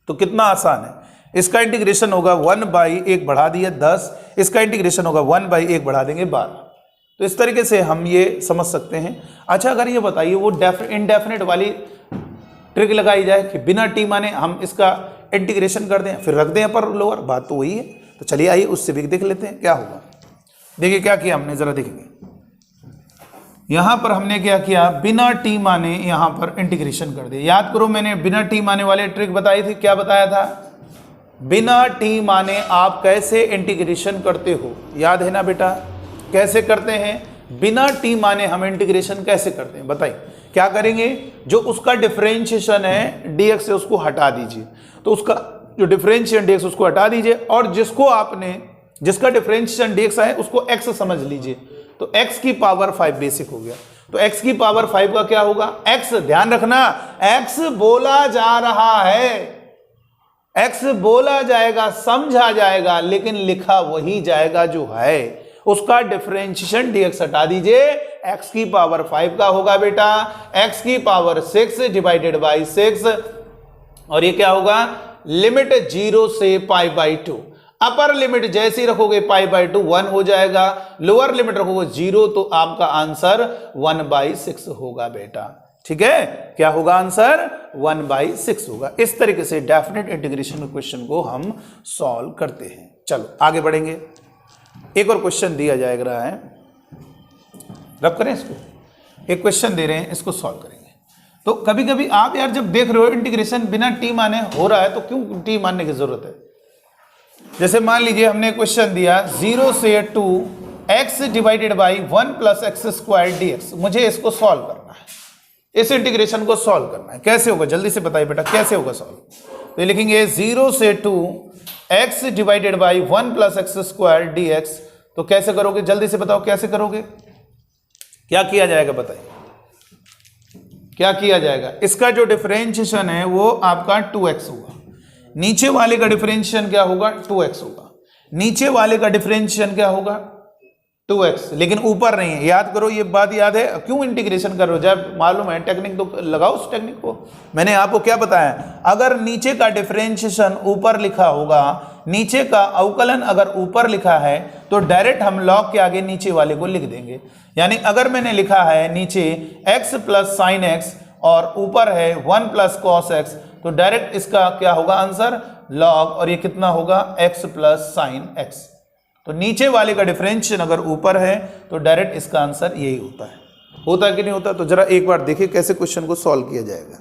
तो कितना आसान है। इसका इंटीग्रेशन होगा 1/1 बढ़ा दिया 10, इसका इंटीग्रेशन होगा 1/1 बढ़ा देंगे 12। तो इस तरीके से हम ये समझ सकते हैं। अच्छा, अगर ये बताइए वो इनडेफिनेट वाली ट्रिक लगाई जाए कि बिना टी माने हम इसका इंटीग्रेशन कर दें फिर रख दें अपर लोअर, बात तो वही है। तो चलिए आइए उससे भी देख लेते हैं क्या होगा। देखिए क्या किया हमने, जरा देखेंगे। यहां पर हमने क्या किया, बिना टी माने यहां पर इंटीग्रेशन कर दिया। याद करो मैंने बिना टी माने वाले ट्रिक बताई थी, क्या बताया था? बिना टी माने आप कैसे इंटीग्रेशन करते हो, याद है ना बेटा? कैसे करते हैं बिना टी माने हम इंटीग्रेशन कैसे करते हैं बताइए। क्या करेंगे, जो उसका डिफरेंशिएशन है dx से उसको हटा दीजिए। तो उसका जो डिफरेंशिएशन dx उसको हटा दीजिए और जिसका डिफरेंशिएशन dx है उसको x समझ लीजिए। तो x की पावर 5 बेसिक हो गया। तो x की पावर 5 का क्या होगा, x, ध्यान रखना x बोला जा रहा है, x बोला जाएगा, समझा जाएगा, लेकिन लिखा वही जाएगा जो है। उसका डिफरेंशिएशन dx हटा दीजिए, x की पावर 5 का होगा बेटा x की पावर 6 डिवाइडेड बाई 6। और ये क्या होगा, लिमिट 0 से π/2। अपर लिमिट जैसे ही रखोगे π/2 1 हो जाएगा, लोअर लिमिट रखोगे 0 तो आपका आंसर 1/6 होगा बेटा। ठीक है, क्या होगा आंसर 1/6 होगा। इस तरीके से डेफिनेट इंटीग्रेशन क्वेश्चन को हम सॉल्व करते हैं। चलो आगे बढ़ेंगे। एक और क्वेश्चन दिया जाएगा है, रब करें इसको। एक क्वेश्चन दे रहे हैं, इसको सॉल्व करेंगे। तो कभी कभी आप यार जब देख रहे हो इंटीग्रेशन बिना टी माने हो रहा है तो क्यों टी मानने की जरूरत है। जैसे मान लीजिए हमने क्वेश्चन दिया 0 से 2 x divided by 1 + x² dx। मुझे इसको सॉल्व करना है, इस इंटीग्रेशन को सॉल्व करना है। कैसे होगा जल्दी से बताइए बेटा, कैसे होगा सॉल्व। तो लिखेंगे 0 से 2 x divided by 1 + x² dx। तो कैसे करोगे, जल्दी से बताओ कैसे करोगे, क्या किया जाएगा बताइए, क्या किया जाएगा। इसका जो डिफरेंशिएशन है वो आपका 2x होगा, नीचे वाले का डिफरेंशिएशन क्या होगा 2x होगा, नीचे वाले का डिफरेंशिएशन क्या होगा 2x, लेकिन ऊपर नहीं है। याद करो, ये बात याद है। क्यों इंटीग्रेशन कर रहे हो, जब मालूम है टेक्निक तो लगाओ उस टेक्निक को। मैंने आपको क्या बताया, अगर नीचे का डिफरेंशिएशन ऊपर लिखा होगा, नीचे का अवकलन अगर ऊपर लिखा है तो डायरेक्ट हम लॉग के आगे नीचे वाले को लिख देंगे। यानी अगर मैंने लिखा है नीचे x + sin x और ऊपर है 1 + cos x, तो डायरेक्ट इसका क्या होगा आंसर log, और ये कितना होगा x + sin x। तो नीचे वाले का डिफरेंशिएशन अगर ऊपर है तो डायरेक्ट इसका आंसर यही होता है। होता है कि नहीं होता? तो जरा एक बार देखिए कैसे क्वेश्चन को सॉल्व किया जाएगा।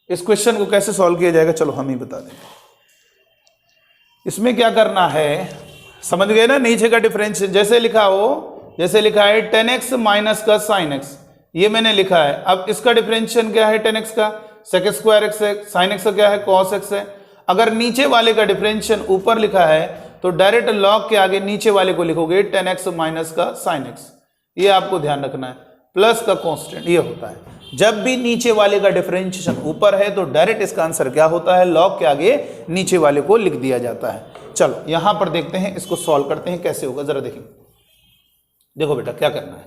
इस क्वेश्चन को कैसे सॉल्व किया जाएगा चलो हम ही बता देंगे। इसमें क्या करना है, समझ गए ना, नीचे का डिफरेंशिएशन जैसे लिखा हो, जैसे लिखा है 10x माइनस का sin x, ये मैंने लिखा है। अब इसका डिफरेंशिएशन क्या है 10x का sec² x है, sin x का क्या है cos x है। अगर नीचे वाले का डिफरेंशिएशन ऊपर लिखा है तो डायरेक्ट लॉग के आगे नीचे वाले को लिखोगे 10x माइनस का sin x। ये आपको ध्यान रखना है, प्लस का कांस्टेंट ये होता है। जब भी नीचे वाले का डिफरेंशिएशन ऊपर है तो डायरेक्ट इसका आंसर क्या होता है, लॉग के आगे नीचे वाले को लिख दिया जाता है। चलो यहां पर देखते हैं, इसको सॉल्व करते हैं कैसे होगा, जरा देखिए। देखो बेटा क्या करना है,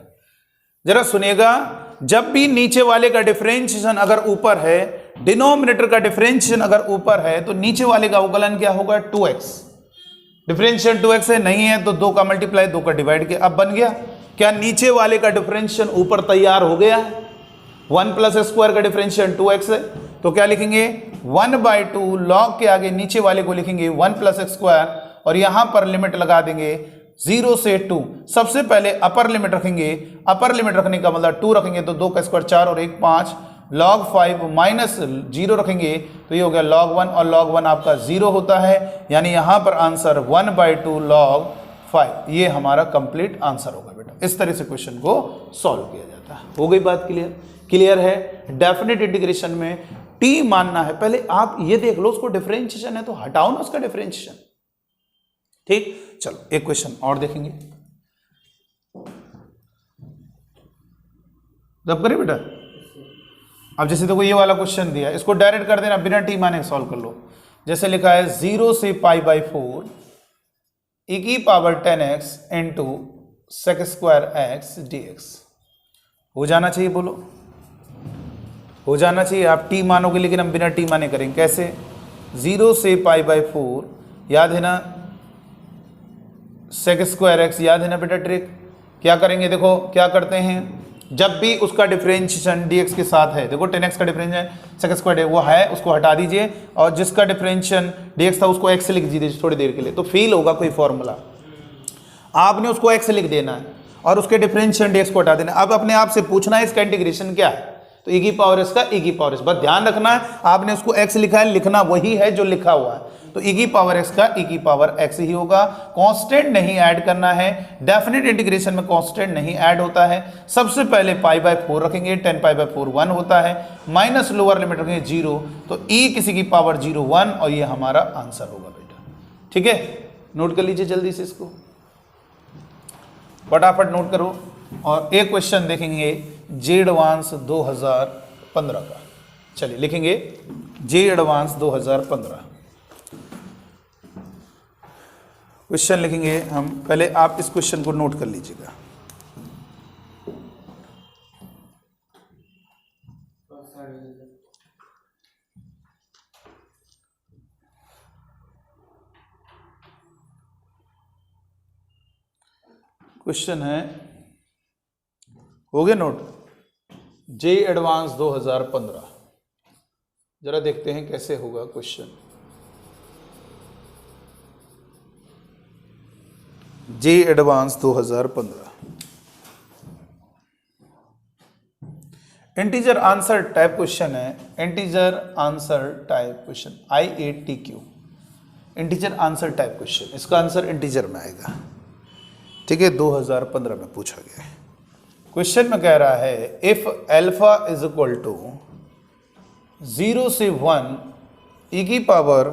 जरा सुनिएगा। जब भी नीचे वाले का डिफरेंशिएशन अगर ऊपर है, डिनोमिनेटर का डिफरेंशिएशन अगर ऊपर है तो नीचे वाले का अवकलन क्या होगा 2x। डिफरेंशिएशन 2x है, नहीं है तो 2 का मल्टीप्लाई 2 का डिवाइड किया, अब बन गया। क्या नीचे वाले का डिफरेंशिएशन ऊपर तैयार हो गया है, 1 + x² का डिफरेंशिएशन 2x है, तो क्या लिखेंगे 1/2 लॉग के आगे नीचे वाले को लिखेंगे 1 + x², और यहां पर लिमिट लगा देंगे 0 से 2। सबसे पहले अपर लिमिट रखेंगे, अपर लिमिट रखने का मतलब 2 रखेंगे तो 2 का स्क्वायर 4 और 1 5, log 5 माइनस 0 रखेंगे तो ये हो गया log 1, और log 1 आपका 0 होता है। यानी यहां पर आंसर 1/2 log 5, ये हमारा कंप्लीट आंसर होगा बेटा। इस तरह से क्वेश्चन को सॉल्व किया जाता है। हो गई बात क्लियर? क्लियर है। डेफिनेट इंटीग्रेशन में टी मानना है, पहले आप ये देख लो उसको डिफरेंशिएशन है तो हटाओ ना उसका डिफरेंशिएशन। ठीक, चलो एक क्वेश्चन और देखेंगे। जब करें बेटा, अब जैसे देखो ये वाला क्वेश्चन दिया, इसको डायरेक्ट कर देना, बिना टी माने सॉल्व कर लो। जैसे लिखा है 0 से π/4 e की power 10x into sec square X D X हो जाना चाहिए, बोलो हो जाना चाहिए। आप टी मानोगे लेकिन हम बिना टी माने करेंगे। कैसे? 0 से π/4 याद है ना, सेक स्क्वायर एक्स याद है ना बेटा ट्रिक। क्या करेंगे, देखो क्या करते हैं, जब भी उसका डिफरेंशिएशन dx के साथ है, देखो 10x का डिफरेंशिएशन सेक स्क्वायर है वो है, उसको हटा दीजिए और जिसका डिफरेंशिएशन dx था उसको x से लिख दीजिए थोड़ी देर के लिए, तो फील होगा कोई फॉर्मूला। आपने उसको x से लिख देना है और उसके डिफरेंशिएशन dx को हटा देना है। अब अपने आप से पूछना है इसका इंटीग्रेशन क्या है, तो e की पावर x का e की पावर x, बस ध्यान रखना है आपने उसको x लिखा है, लिखना वही है जो लिखा हुआ है, तो e की पावर x का e की पावर x ही होगा। कांस्टेंट नहीं ऐड करना है, डेफिनेट इंटीग्रेशन में कांस्टेंट नहीं ऐड होता है। सबसे पहले π/4 रखेंगे, 10 π/4 1 होता है, माइनस लोअर लिमिट रखेंगे 0, तो e किसी की पावर 0 1 और ये हमारा आंसर होगा बेटा। ठीक है, नोट कर लीजिए जल्दी से, इसको फटाफट नोट करो। और एक क्वेश्चन देखेंगे जे एडवांस 2015 का, चलिए लिखेंगे जे एडवांस 2015 क्वेश्चन लिखेंगे हम। पहले आप इस क्वेश्चन को नोट कर लीजिएगा। क्वेश्चन है, हो गया नोट, जे एडवांस 2015। जरा देखते हैं कैसे होगा question. J advance 2015 integer answer type question है, integer answer type question IATQ, integer answer type question, इसका आंसर इंटीजर में आएगा। ठीक है, 2015 में पूछा गया है। क्वेश्चन में कह रहा है if alpha is equal to 0 से 1 e की power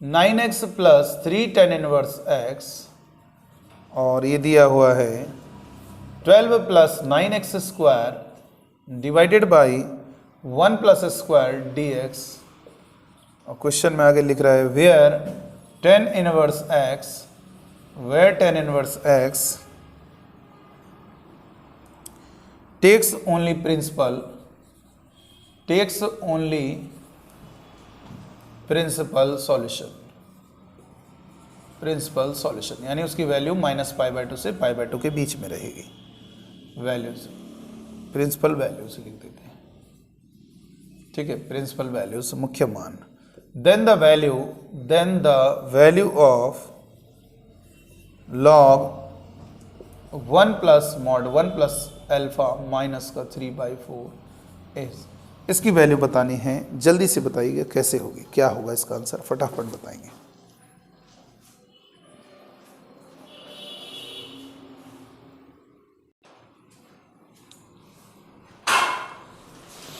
9x plus 3 tan inverse x, और ये दिया हुआ है 12 plus 9x square divided by 1 plus square dx, और क्वेश्चन में आगे लिख रहा है where tan inverse x takes only principal solution, यानी उसकी वैल्यू -π/2 से π/2 के बीच में रहेगी। वैल्यूज प्रिंसिपल वैल्यूज लिख देते हैं। ठीक है, प्रिंसिपल वैल्यूज मुख्य मान, then the value of log 1 plus mod 1 plus alpha minus का 3/4 इज, इसकी वैल्यू बतानी है। जल्दी से बताइए कैसे होगी, क्या होगा इसका आंसर, फटाफट बताएंगे।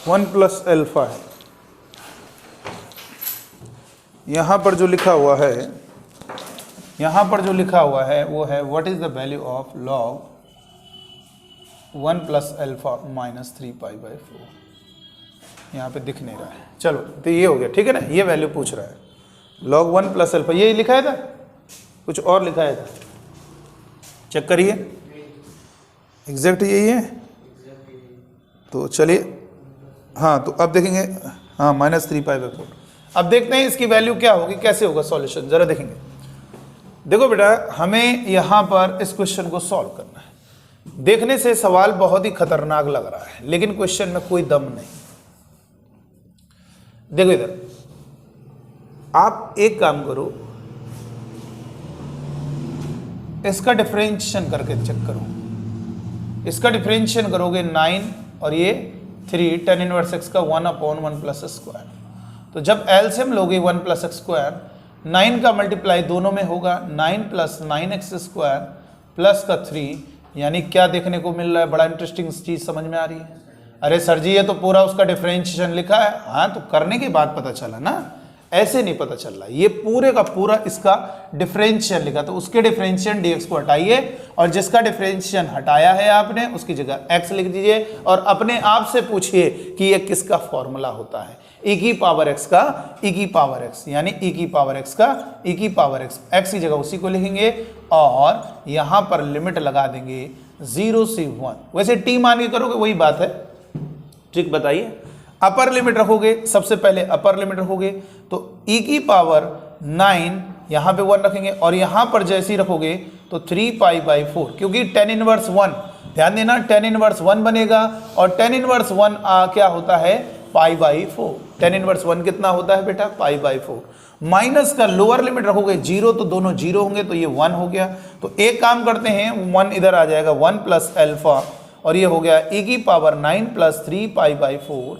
1 प्लस अल्फा है, यहां पर जो लिखा हुआ है, वो है what is the value of log 1 plus alpha minus 3π/4, यहाँ पे दिख नहीं रहा है। चलो तो ये हो गया, ठीक है ना, ये वैल्यू पूछ रहा है log 1 प्लस अल्फा, ये लिखा था, कुछ और लिखा था, चेक करिए एग्जैक्ट यही है। तो चलिए, हाँ तो अब देखेंगे, हाँ -3π/4। अब देखते हैं इसकी वैल्यू क्या होगी, कैसे होगा सॉल्यूशन, जरा देखेंगे। देखो बेटा, हमें यहाँ पर इस क्वेश्चन को सॉल्व करना है। देखने से सवाल बहुत ही खतरनाक लग रहा है, लेकिन क्वेश्चन में कोई दम नहीं। देखो इधर, आप एक काम करो, इसका डिफरेंशिएशन करके चेक करो। इसका डिफरेंशिएशन करोगे 9 और ये 3 tan इनवर्स x का 1/1 प्लस स्क्वायर, तो जब एलसीएम लोगे 1 प्लस एक्स स्क्वायर, 9 का मल्टीप्लाई दोनों में होगा, 9 प्लस 9x स्क्वायर प्लस का 3, यानी क्या देखने को मिल रहा है, बड़ा इंटरेस्टिंग चीज समझ में आ रही है। अरे सर जी ये तो पूरा उसका डिफरेंशिएशन लिखा है, हाँ तो करने के बाद पता चला ना, ऐसे नहीं पता चल रहा, ये पूरे का पूरा इसका डिफरेंशियल लिखा, तो उसके डिफरेंशिएशन dx को हटाइए और जिसका डिफरेंशिएशन हटाया है आपने उसकी जगह x लिख दीजिए और अपने आप से पूछिए कि ये किसका फॉर्मूला होता है, e की पावर x का e की पावर x, यानी e की पावर x का e की पावर x, x की जगह उसी को लिखेंगे और यहां पर लिमिट लगा देंगे 0 से 1। वैसे t मान के करोगे वही बात है, ठीक। बताइए, अपर लिमिट रखोगे, सबसे पहले अपर लिमिट रखोगे तो e की पावर 9 यहां पे 1 रखेंगे, और यहां पर जैसे ही रखोगे तो 3π/4, क्योंकि tan इनवर्स 1, ध्यान देना tan इनवर्स 1 बनेगा, और tan इनवर्स 1 क्या होता है, π/4। tan इनवर्स 1 कितना होता है बेटा, π/4। माइनस का लोअर लिमिट रखोगे 0 तो दोनों 0 होंगे, तो ये 1 हो गया। तो एक काम करते हैं, 1 इधर आ जाएगा, 1 प्लस अल्फा, और ये हो गया e की पावर 9 प्लस 3π/4,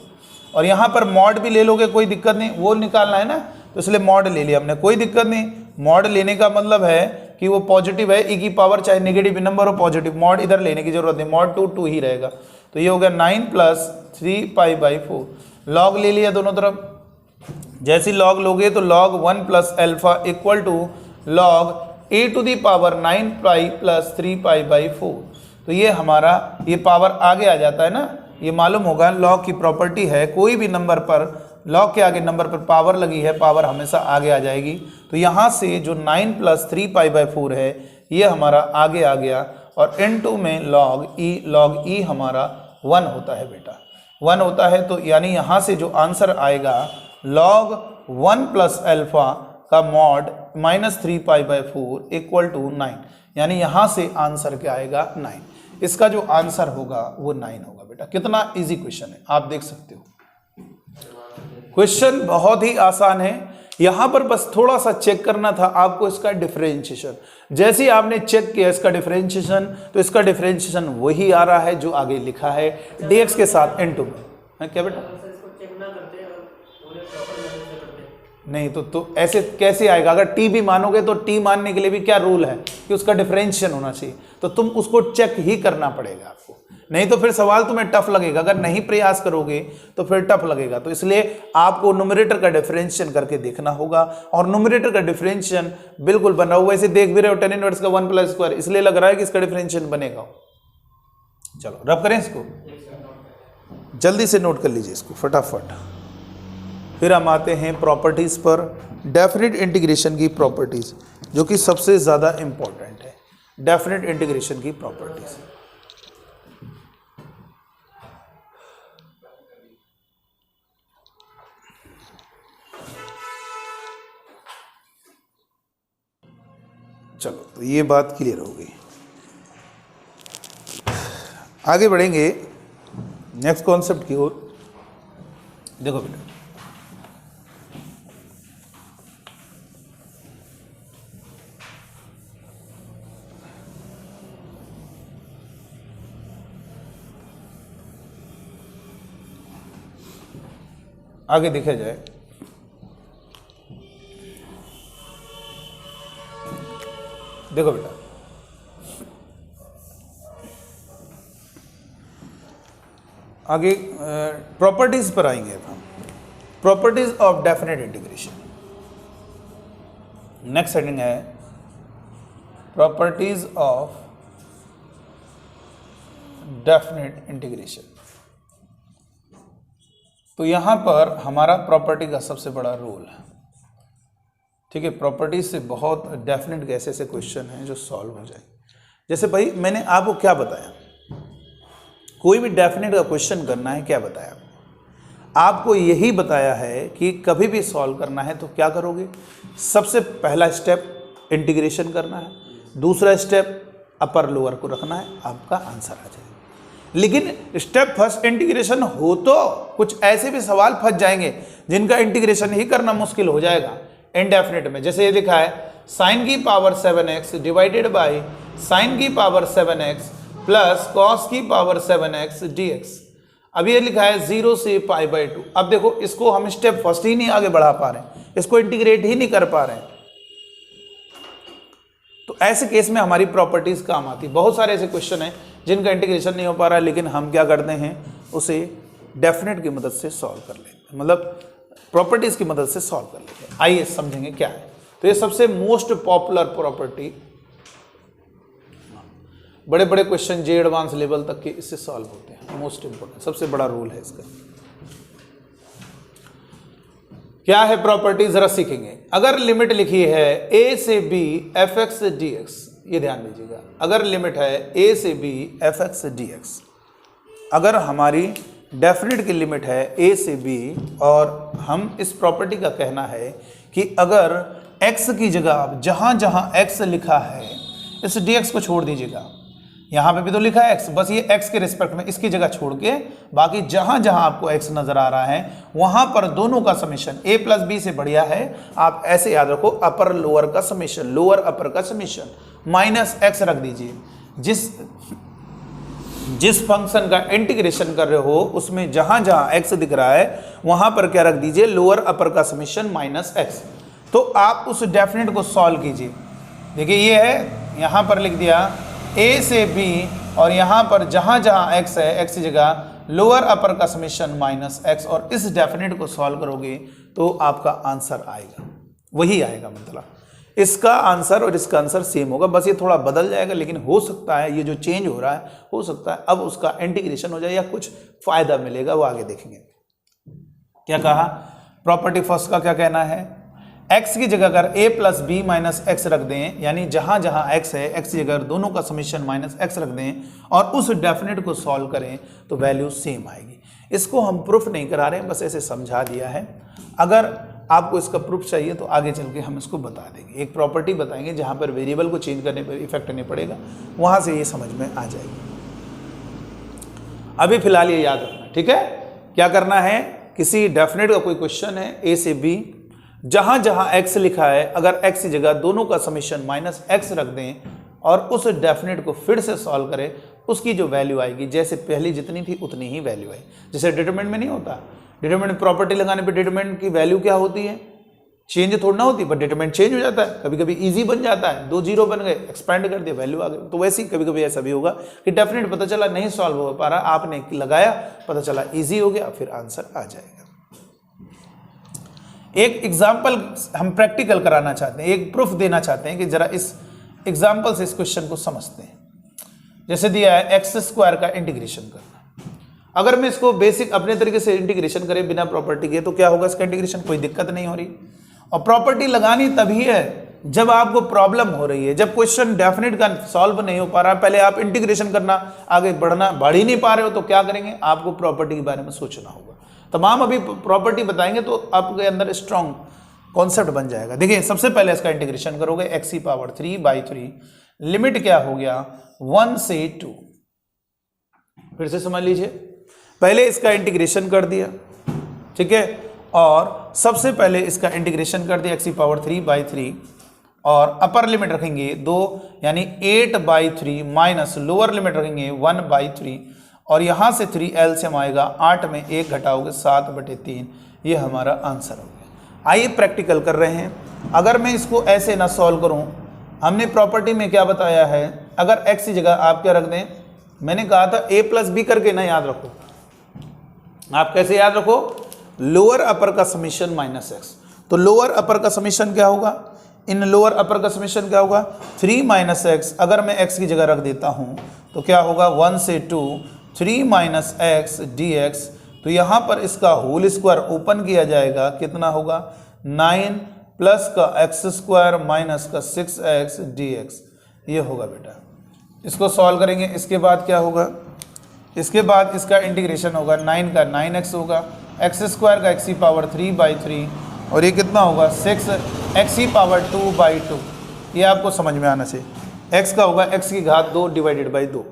और यहां पर मॉड भी ले लोगे, कोई दिक्कत नहीं, वो निकालना है ना, तो इसलिए मॉड ले लिया हमने, कोई दिक्कत नहीं। मॉड लेने का मतलब है कि वो पॉजिटिव है, e की पावर चाहे नेगेटिव नंबर हो पॉजिटिव, मॉड इधर लेने की जरूरत नहीं, मॉड 2 ही रहेगा। तो ये हो गया 9 प्लस 3π/4, लॉग ले लिया दोनों तरफ। जैसे लॉग लोगे तो log 1 plus alpha equal to log a⁴ plus 3π/4। तो ये हमारा ये पावर आगे आ जाता है ना, ये मालूम होगा, लॉग की प्रॉपर्टी है, कोई भी नंबर पर लॉग के आगे नंबर पर पावर लगी है, पावर हमेशा आगे आ जाएगी। तो यहाँ से जो 9 प्लस 3π/4 है ये हमारा आगे आ गया, और n2 में log e हमारा 1 होता है बेटा, 1 होता है। तो यानी यहाँ से जो आंसर आएगा log 1 प्लस अल्फा का मॉड माइनस 3π/4 इक्वल टू 9, यानी यहाँ से आंसर क्या आएगा, 9। इसका जो आंसर होगा वो 9 होगा बेटा। कितना इजी क्वेश्चन है, आप देख सकते हो, क्वेश्चन बहुत ही आसान है। यहां पर बस थोड़ा सा चेक करना था आपको इसका डिफरेंशिएशन। जैसे ही आपने चेक किया इसका डिफरेंशिएशन, तो इसका डिफरेंशिएशन वही आ रहा है जो आगे लिखा है dx के साथ n2 में। क्या बेटा, नहीं तो ऐसे कैसे आएगा? अगर t भी मानोगे तो t मानने के लिए भी क्या रूल है कि उसका डिफरेंशिएशन होना चाहिए, तो तुम उसको चेक ही करना पड़ेगा आपको, नहीं तो फिर सवाल तुम्हें टफ लगेगा। अगर नहीं प्रयास करोगे तो फिर टफ लगेगा। तो इसलिए आपको न्यूमरेटर का डिफरेंशिएशन करके देखना होगा, और न्यूमरेटर का डिफरेंशिएशन बिल्कुल बना हुआ, ऐसे देख भी रहे हो tan इनवर्स का 1 प्लस स्क्वायर, इसलिए लग रहा है कि इसका डिफरेंशिएशन बनेगा। चलो रब करें इसको, जल्दी से नोट कर लीजिए इसको फटाफट। फिर हम आते हैं प्रॉपर्टीज पर, डेफिनेट इंटीग्रेशन की प्रॉपर्टीज, जो कि सबसे ज़्यादा इंपॉर्टेंट है, डेफिनेट इंटीग्रेशन की प्रॉपर्टीज। चलो तो ये बात क्लियर हो गई। आगे बढ़ेंगे नेक्स्ट कॉन्सेप्ट की ओर। देखो बेटा, आगे देखा जाए, देखो बेटा, आगे प्रॉपर्टीज पर आएंगे हम, properties of definite integration. Next heading है प्रॉपर्टीज ऑफ डेफिनेट इंटीग्रेशन। तो यहां पर हमारा प्रॉपर्टी का सबसे बड़ा रोल है, ठीक है। प्रॉपर्टी से बहुत डेफिनेट ऐसे ऐसे क्वेश्चन हैं जो सॉल्व हो जाए। जैसे भाई मैंने आपको क्या बताया, कोई भी डेफिनेट का क्वेश्चन करना है, क्या बताया आपको? यही बताया है कि कभी भी सॉल्व करना है तो क्या करोगे, सबसे पहला स्टेप इंटीग्रेशन करना है, दूसरा स्टेप अपर लोअर को रखना है, आपका आंसर आ जाएगा। लेकिन स्टेप फर्स्ट इंटीग्रेशन हो तो कुछ ऐसे भी सवाल फंस जाएंगे जिनका इंटीग्रेशन ही करना मुश्किल हो जाएगा इनडेफिनेट में। जैसे ये लिखा है sin की power 7x divided by sin की पावर 7x प्लस cos की पावर 7x dx। अब ये लिखा है 0 से π/2। अब देखो इसको हम स्टेप फर्स्ट ही नहीं आगे बढ़ा पा रहे हैं, इसको इंटीग्रेट ही नहीं कर पा रहे हैं, तो ऐसे केस में हमारी प्रॉपर्टीज काम आती। बहुत सारे ऐसे क्वेश्चन हैं जिनका इंटीग्रेशन नहीं हो पा रहा है, लेकिन हम क्या करते हैं, उसे डेफिनेट की मदद से सॉल्व कर लेते हैं, मतलब प्रॉपर्टीज की मदद से सॉल्व कर लेते हैं। आइए समझेंगे क्या है। तो ये सबसे मोस्ट पॉपुलर प्रॉपर्टी, बड़े बड़े क्वेश्चन जे एडवांस लेवल तक के इससे सॉल्व होते हैं। मोस्ट इंपोर्टेंट, सबसे बड़ा रूल है इसका। क्या है प्रॉपर्टी, जरा सीखेंगे। अगर लिमिट लिखी है a से b fx dx, ये ध्यान दीजिएगा, अगर लिमिट है a से b fx dx, अगर हमारी डेफिनेट की लिमिट है a से b और हम इस प्रॉपर्टी का कहना है कि अगर x की जगह आप जहाँ जहाँ x लिखा है इस dx को छोड़ दीजिएगा, यहाँ पे भी तो लिखा है x, बस ये x के रिस्पेक्ट में इसकी जगह छोड़ के बाकी जहाँ जहाँ आपको x नज़र आ रहा है वहाँ पर दोनों का समीशन a प्लस बी से बढ़िया है। आप ऐसे याद रखो, अपर लोअर का समीशन, लोअर अपर का समीशन माइनस x रख दीजिए। जिस फंक्शन का इंटीग्रेशन कर रहे हो उसमें जहाँ जहाँ x दिख रहा है वहाँ पर क्या रख दीजिए, लोअर अपर का समीशन माइनस x। तो आप उस डेफिनेट को सॉल्व कीजिए। देखिए ये है, यहाँ पर लिख दिया a से b और यहाँ पर जहाँ जहाँ x है x की जगह लोअर अपर का समीशन माइनस x, और इस डेफिनेट को सॉल्व करोगे तो आपका आंसर आएगा, वही आएगा। मतलब इसका आंसर और इसका आंसर सेम होगा, बस ये थोड़ा बदल जाएगा, लेकिन हो सकता है ये जो चेंज हो रहा है हो सकता है अब उसका इंटीग्रेशन हो जाए या कुछ फायदा मिलेगा, वो आगे देखेंगे। क्या कहा, प्रॉपर्टी फर्स्ट का क्या कहना है, x की जगह अगर a plus B minus X रख दें, यानी जहां जहां x है x की जगह दोनों का समीशन माइनस x रख दें और उस डेफिनेट को सॉल्व करें तो वैल्यू सेम आएगी। इसको हम प्रूफ नहीं करा रहे हैं, बस ऐसे समझा दिया है। अगर आपको इसका प्रूफ चाहिए तो आगे चल के हम इसको बता देंगे, एक प्रॉपर्टी बताएंगे जहां पर वेरिएबल को चेंज करने पर इफेक्ट नहीं पड़ेगा, वहां से ये समझ में आ जाएगी। अभी फिलहाल ये याद रखना, ठीक है। क्या करना है, किसी डेफिनेट का कोई क्वेश्चन है a से b, जहां जहां x लिखा है अगर x की जगह दोनों का समीशन माइनस x रख दें और उस डेफिनेट को फिर से सॉल्व करें, उसकी जो वैल्यू आएगी जैसे पहली जितनी थी उतनी ही वैल्यू आई। जैसे डिटरमिनेंट में नहीं होता, डिटरमिनेंट प्रॉपर्टी लगाने पे डिटरमिनेंट की वैल्यू क्या होती है, चेंज थोड़ा ना होती, बट डिटरमिनेंट चेंज हो जाता है, कभी कभी इजी बन जाता है, 2 जीरो बन गए, एक्सपेंड कर दिया, वैल्यू आ गई। तो वैसे ही कभी कभी ऐसा भी होगा कि डेफिनेट पता चला नहीं सॉल्व हो पा रहा, आपने लगाया, पता चला इजी हो गया, फिर आंसर आ जाएगा। एक एग्जाम्पल हम प्रैक्टिकल कराना चाहते हैं, एक प्रूफ देना चाहते हैं कि जरा इस एग्जाम्पल से इस क्वेश्चन को समझते हैं। जैसे दिया है एक्स स्क्वायर का इंटीग्रेशन करना, अगर मैं इसको बेसिक अपने तरीके से इंटीग्रेशन करें बिना प्रॉपर्टी के तो क्या होगा, इसका इंटीग्रेशन कोई दिक्कत नहीं हो रही। और प्रॉपर्टी लगानी तभी है जब आपको प्रॉब्लम हो रही है, जब क्वेश्चन डेफिनेट का सॉल्व नहीं हो पा रहा, पहले आप इंटीग्रेशन करना आगे बढ़ ही नहीं पा रहे हो, तो क्या करेंगे, आपको प्रॉपर्टी के बारे में सोचना होगा। तमाम अभी प्रॉपर्टी बताएंगे तो आपके अंदर स्ट्रॉन्ग कॉन्सेप्ट बन जाएगा। देखिए सबसे पहले इसका इंटीग्रेशन करोगे एक्स की पावर 3/3, लिमिट क्या हो गया 1 से 2। फिर से समझ लीजिए, पहले इसका इंटीग्रेशन कर दिया, ठीक है, और सबसे पहले इसका इंटीग्रेशन कर दिया एक्स की पावर 3/3 और अपर लिमिट रखेंगे 2 यानी 8/3 माइनस लोअर लिमिट रखेंगे 1/3 और यहाँ से 3 एलसीएम आएगा, 8 में 1 घटाओगे 7/3, ये हमारा आंसर हो गया। आइए प्रैक्टिकल कर रहे हैं। अगर मैं इसको ऐसे ना सॉल्व करूं, हमने प्रॉपर्टी में क्या बताया है, अगर x की जगह आप क्या रख दें, मैंने कहा था a प्लस बी करके ना याद रखो। आप कैसे याद रखो, लोअर अपर का समीशन माइनस एक्स। तो लोअर अपर का समीशन क्या होगा, इन लोअर अपर का समीशन क्या होगा 3 माइनस एक्स। अगर मैं x की जगह रख देता हूं तो क्या होगा 1 से 2 3 माइनस एक्स डी एक्स। तो यहाँ पर इसका होल स्क्वायर ओपन किया जाएगा, कितना होगा 9 प्लस का एक्स स्क्वायर माइनस का 6x dx, ये होगा बेटा। इसको सॉल्व करेंगे, इसके बाद क्या होगा, इसके बाद इसका इंटीग्रेशन होगा 9 का 9x होगा, एक्स स्क्वायर का एक्स की पावर 3/3 और ये कितना होगा 6 एक्स की पावर 2/2। ये आपको समझ में आना चाहिए, x का होगा x की घात 2 डिवाइडेड बाई 2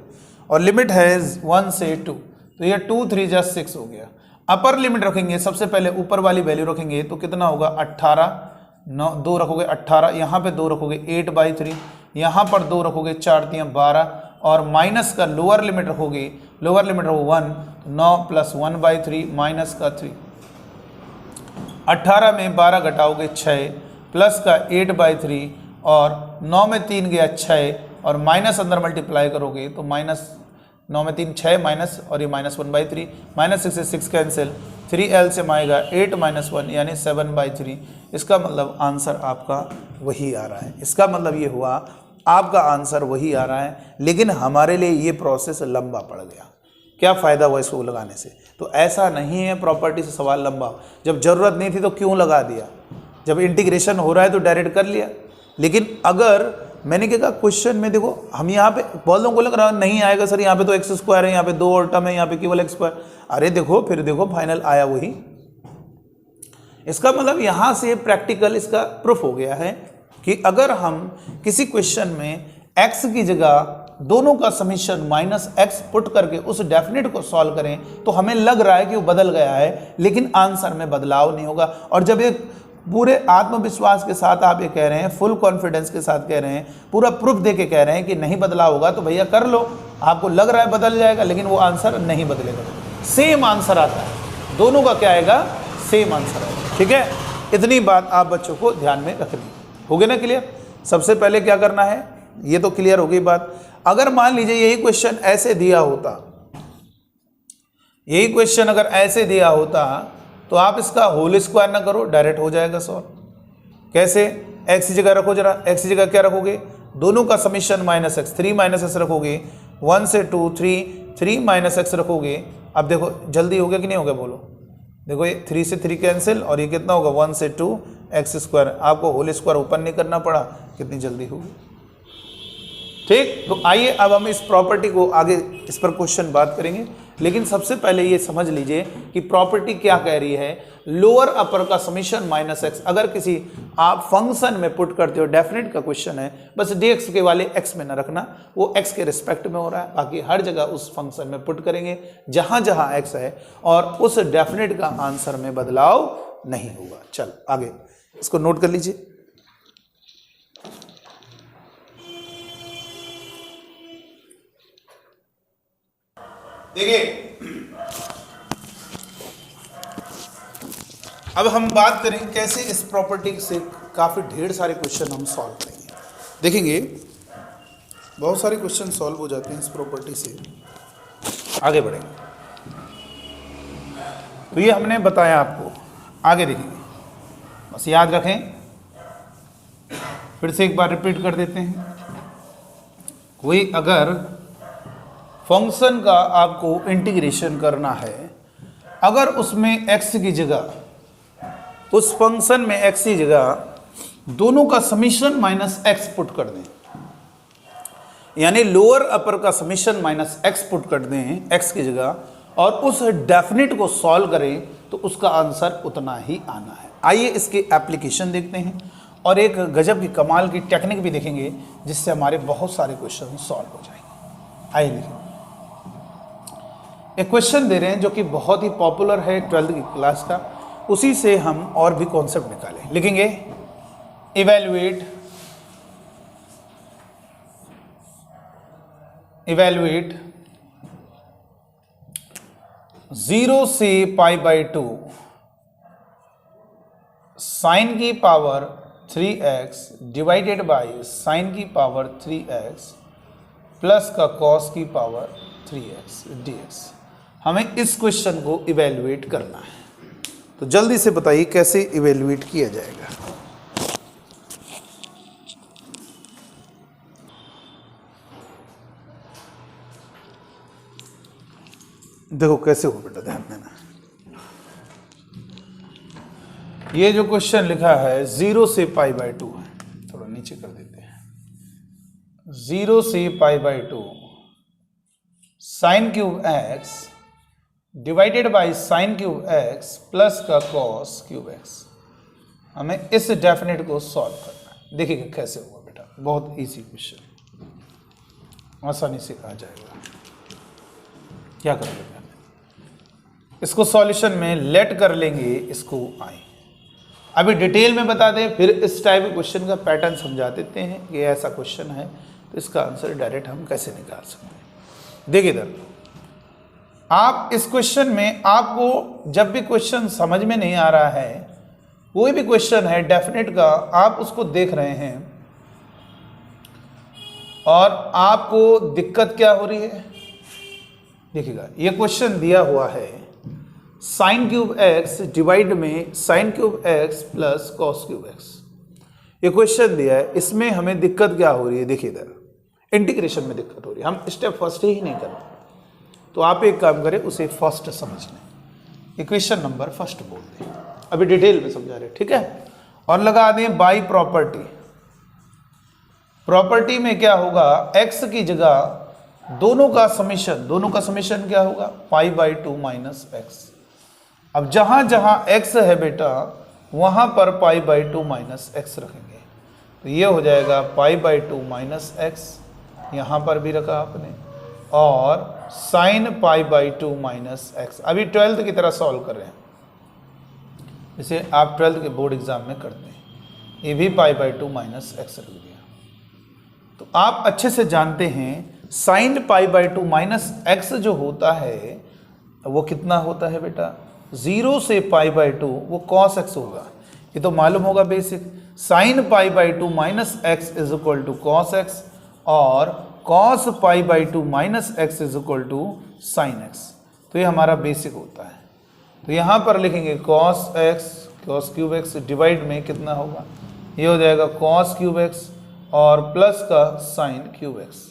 और लिमिट है 1 से 2, तो ये 2 3 जा 6 हो गया। अपर लिमिट रखेंगे, सबसे पहले ऊपर वाली वैल्यू रखेंगे तो कितना होगा 18, 9 2 रखोगे 18, यहाँ पे 2 रखोगे 8/3, यहाँ पर 2 रखोगे 4 3 12 और माइनस का लोअर लिमिट रखोगे, लोअर लिमिट रखो 1, 9 प्लस 1/3 माइनस का 3, 18 में 12 घटाओगे 6 प्लस का 8/3 और 9 में 3 गया 6 और माइनस अंदर मल्टीप्लाई करोगे तो माइनस 9 में 3 6 माइनस और ये माइनस 1/3, माइनस 6 से 6 कैंसिल, 3 एलसीएम आएगा 8 माइनस 1 यानी 7/3। इसका मतलब आंसर आपका वही आ रहा है, इसका मतलब ये हुआ आपका आंसर वही आ रहा है, लेकिन हमारे लिए ये प्रोसेस लंबा पड़ गया। क्या फ़ायदा हुआ इसको लगाने से, तो ऐसा नहीं है प्रॉपर्टी से सवाल लंबा, जब ज़रूरत नहीं थी तो क्यों लगा दिया, जब इंटीग्रेशन हो रहा है तो डायरेक्ट कर लिया। लेकिन अगर मैंने क्या कहा क्वेश्चन में देखो हम यहाँ पे बहुत लोगों को लग रहा नहीं आएगा सर, यहाँ पे तो एक्स स्क्वायर है, यहाँ पे 2 और टर्म है, यहाँ पे केवल एक्स स्क्वायर। अरे देखो फिर देखो फाइनल आया वही। इसका मतलब यहाँ से प्रैक्टिकल इसका प्रूफ हो गया है कि अगर हम किसी क्वेश्चन में x की जगह दोनों का समीशन माइनस एक्स पुट करके उस डेफिनेट को सॉल्व करें तो हमें लग रहा है कि वो बदल गया है, लेकिन आंसर में बदलाव नहीं होगा। और जब एक पूरे आत्मविश्वास के साथ आप ये कह रहे हैं, फुल कॉन्फिडेंस के साथ कह रहे हैं, पूरा प्रूफ दे के कह रहे हैं कि नहीं बदलाव होगा, तो भैया कर लो। आपको लग रहा है बदल जाएगा, लेकिन वो आंसर नहीं बदलेगा, सेम आंसर आता है। दोनों का क्या आएगा? सेम आंसर आएगा। ठीक है, इतनी बात आप बच्चों को ध्यान में रखनी। हो गया ना क्लियर? सबसे पहले क्या करना है, ये तो क्लियर हो गई बात। अगर मान लीजिए यही क्वेश्चन ऐसे दिया होता, यही क्वेश्चन अगर ऐसे दिया होता तो आप इसका होल स्क्वायर ना करो, डायरेक्ट हो जाएगा सॉल्व। कैसे? एक्स की जगह रखो जरा, एक्स की जगह क्या रखोगे? दोनों का summation minus x, 3 minus x रखोगे, 1 से 2 3 माइनस एक्स रखोगे। अब देखो जल्दी हो गया कि नहीं हो गया बोलो? देखो ये 3 से 3 कैंसिल, और ये कितना होगा? 1 से 2 एक्स स्क्वायर। आपको होल स्क्वायर ओपन नहीं करना पड़ा, कितनी जल्दी होगी। ठीक, तो आइए अब हम इस प्रॉपर्टी को आगे इस पर क्वेश्चन बात करेंगे, लेकिन सबसे पहले ये समझ लीजिए कि प्रॉपर्टी क्या कह रही है। लोअर अपर का समीशन माइनस एक्स अगर किसी आप फंक्शन में पुट करते हो, डेफिनेट का क्वेश्चन है, बस dx के वाले x में न रखना, वो x के रिस्पेक्ट में हो रहा है, बाकी हर जगह उस फंक्शन में पुट करेंगे जहां जहां x है, और उस डेफिनेट का आंसर में बदलाव नहीं होगा। चल आगे इसको नोट कर लीजिए। देखिए अब हम बात करें कैसे इस प्रॉपर्टी से काफी ढेर सारे क्वेश्चन हम सॉल्व करेंगे। देखेंगे बहुत सारे क्वेश्चन सॉल्व हो जाते हैं इस प्रॉपर्टी से। आगे बढ़ेंगे, तो ये हमने बताया आपको, आगे देखेंगे, बस याद रखें। फिर से एक बार रिपीट कर देते हैं। कोई अगर फंक्शन का आपको इंटीग्रेशन करना है, अगर उसमें x की जगह, उस फंक्शन में x की जगह दोनों का समीशन माइनस एक्स पुट कर दें, यानी लोअर अपर का समीशन माइनस एक्स पुट कर दें x की जगह, और उस डेफिनेट को सॉल्व करें, तो उसका आंसर उतना ही आना है। आइए इसकी एप्लीकेशन देखते हैं, और एक गजब की कमाल की टेक्निक भी देखेंगे, जिससे हमारे बहुत सारे क्वेश्चन सॉल्व हो जाएंगे। आइए देखें, एक क्वेश्चन दे रहे हैं जो कि बहुत ही पॉपुलर है 12th की क्लास का, उसी से हम और भी कॉन्सेप्ट निकालें। लिखेंगे इवैल्यूएट 0 से π/2 साइन की power 3x divided by sine की पावर 3x प्लस का कॉस की पावर 3x dx। हमें इस क्वेश्चन को इवैल्यूएट करना है, तो जल्दी से बताइए कैसे इवैल्यूएट किया जाएगा। देखो कैसे हो बेटा, ध्यान देना। ये जो क्वेश्चन लिखा है 0 से π/2 है, थोड़ा नीचे कर देते हैं। 0 से π/2 sine cube x divided by sine cube x plus का कॉस क्यूब x। हमें इस डेफिनेट को सॉल्व करना है। देखिएगा कैसे होगा बेटा, बहुत इजी क्वेश्चन, आसानी से कहा जाएगा। क्या करोगे पहले, इसको सॉल्यूशन में लेट कर लेंगे, इसको आए अभी डिटेल में बता दें, फिर इस टाइप के क्वेश्चन का पैटर्न समझा देते हैं कि ऐसा क्वेश्चन है, तो इसका आंसर डायरेक्ट हम कैसे निकाल सकते हैं। देखिए इधर, आप इस क्वेश्चन में, आपको जब भी क्वेश्चन समझ में नहीं आ रहा है, कोई भी क्वेश्चन है डेफिनेट का, आप उसको देख रहे हैं और आपको दिक्कत क्या हो रही है, देखिएगा ये क्वेश्चन दिया हुआ है साइन क्यूब x डिवाइड में sign cube x plus cos cube x। ये क्वेश्चन दिया है, इसमें हमें दिक्कत क्या हो रही है, देखिए इधर इंटीग्रेशन में दिक्कत हो रही है। हम स्टेप फर्स्ट ही नहीं करते, तो आप एक काम करें, उसे फर्स्ट समझ लें, इक्वेशन नंबर फर्स्ट बोलते हैं, अभी डिटेल में समझा रहे, ठीक है। और लगा दें बाई प्रॉपर्टी, प्रॉपर्टी में क्या होगा, x की जगह दोनों का समीशन क्या होगा, पाई बाई 2 माइनस एक्स। अब जहां जहां x है बेटा वहां पर पाई बाई 2 माइनस एक्स रखेंगे, तो ये हो जाएगा पाई बाई 2 माइनस एक्स, यहां पर भी रखा आपने, और sign pi by 2 minus x. अभी 12th की तरह सॉल्व कर रहे हैं, जैसे आप 12th के बोर्ड एग्जाम में करते हैं, ये भी पाई बाई 2 माइनस एक्स रख दिया। तो आप अच्छे से जानते हैं sign pi by 2 minus x जो होता है वो कितना होता है बेटा, 0 से पाई बाई 2 वो कॉस एक्स होगा, ये तो मालूम होगा basic. Sine pi by 2 minus x is equal to cos x, और cos pi by 2 minus x is equal to sine x. तो ये हमारा बेसिक होता है। तो यहाँ पर लिखेंगे cos x cos cube x divide में कितना होगा, ये हो जाएगा कॉस क्यूब एक्स और प्लस का sine cube x.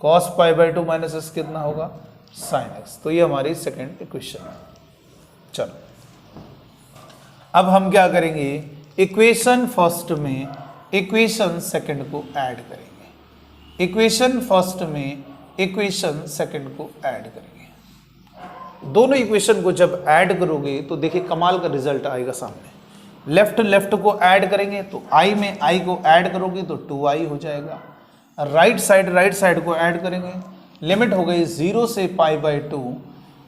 Cos pi by 2 minus x कितना होगा, साइन एक्स। तो ये हमारी सेकेंड इक्वेशन है। चलो अब हम क्या करेंगे, इक्वेशन फर्स्ट में इक्वेशन सेकंड को ऐड करेंगे, इक्वेशन फर्स्ट में इक्वेशन सेकंड को ऐड करेंगे। दोनों इक्वेशन को जब ऐड करोगे तो देखिए कमाल का रिजल्ट आएगा सामने। लेफ्ट को ऐड करेंगे तो i में i को ऐड करोगे तो 2i हो जाएगा। राइट साइड को ऐड करेंगे, लिमिट हो गई 0 से पाई बाई 2,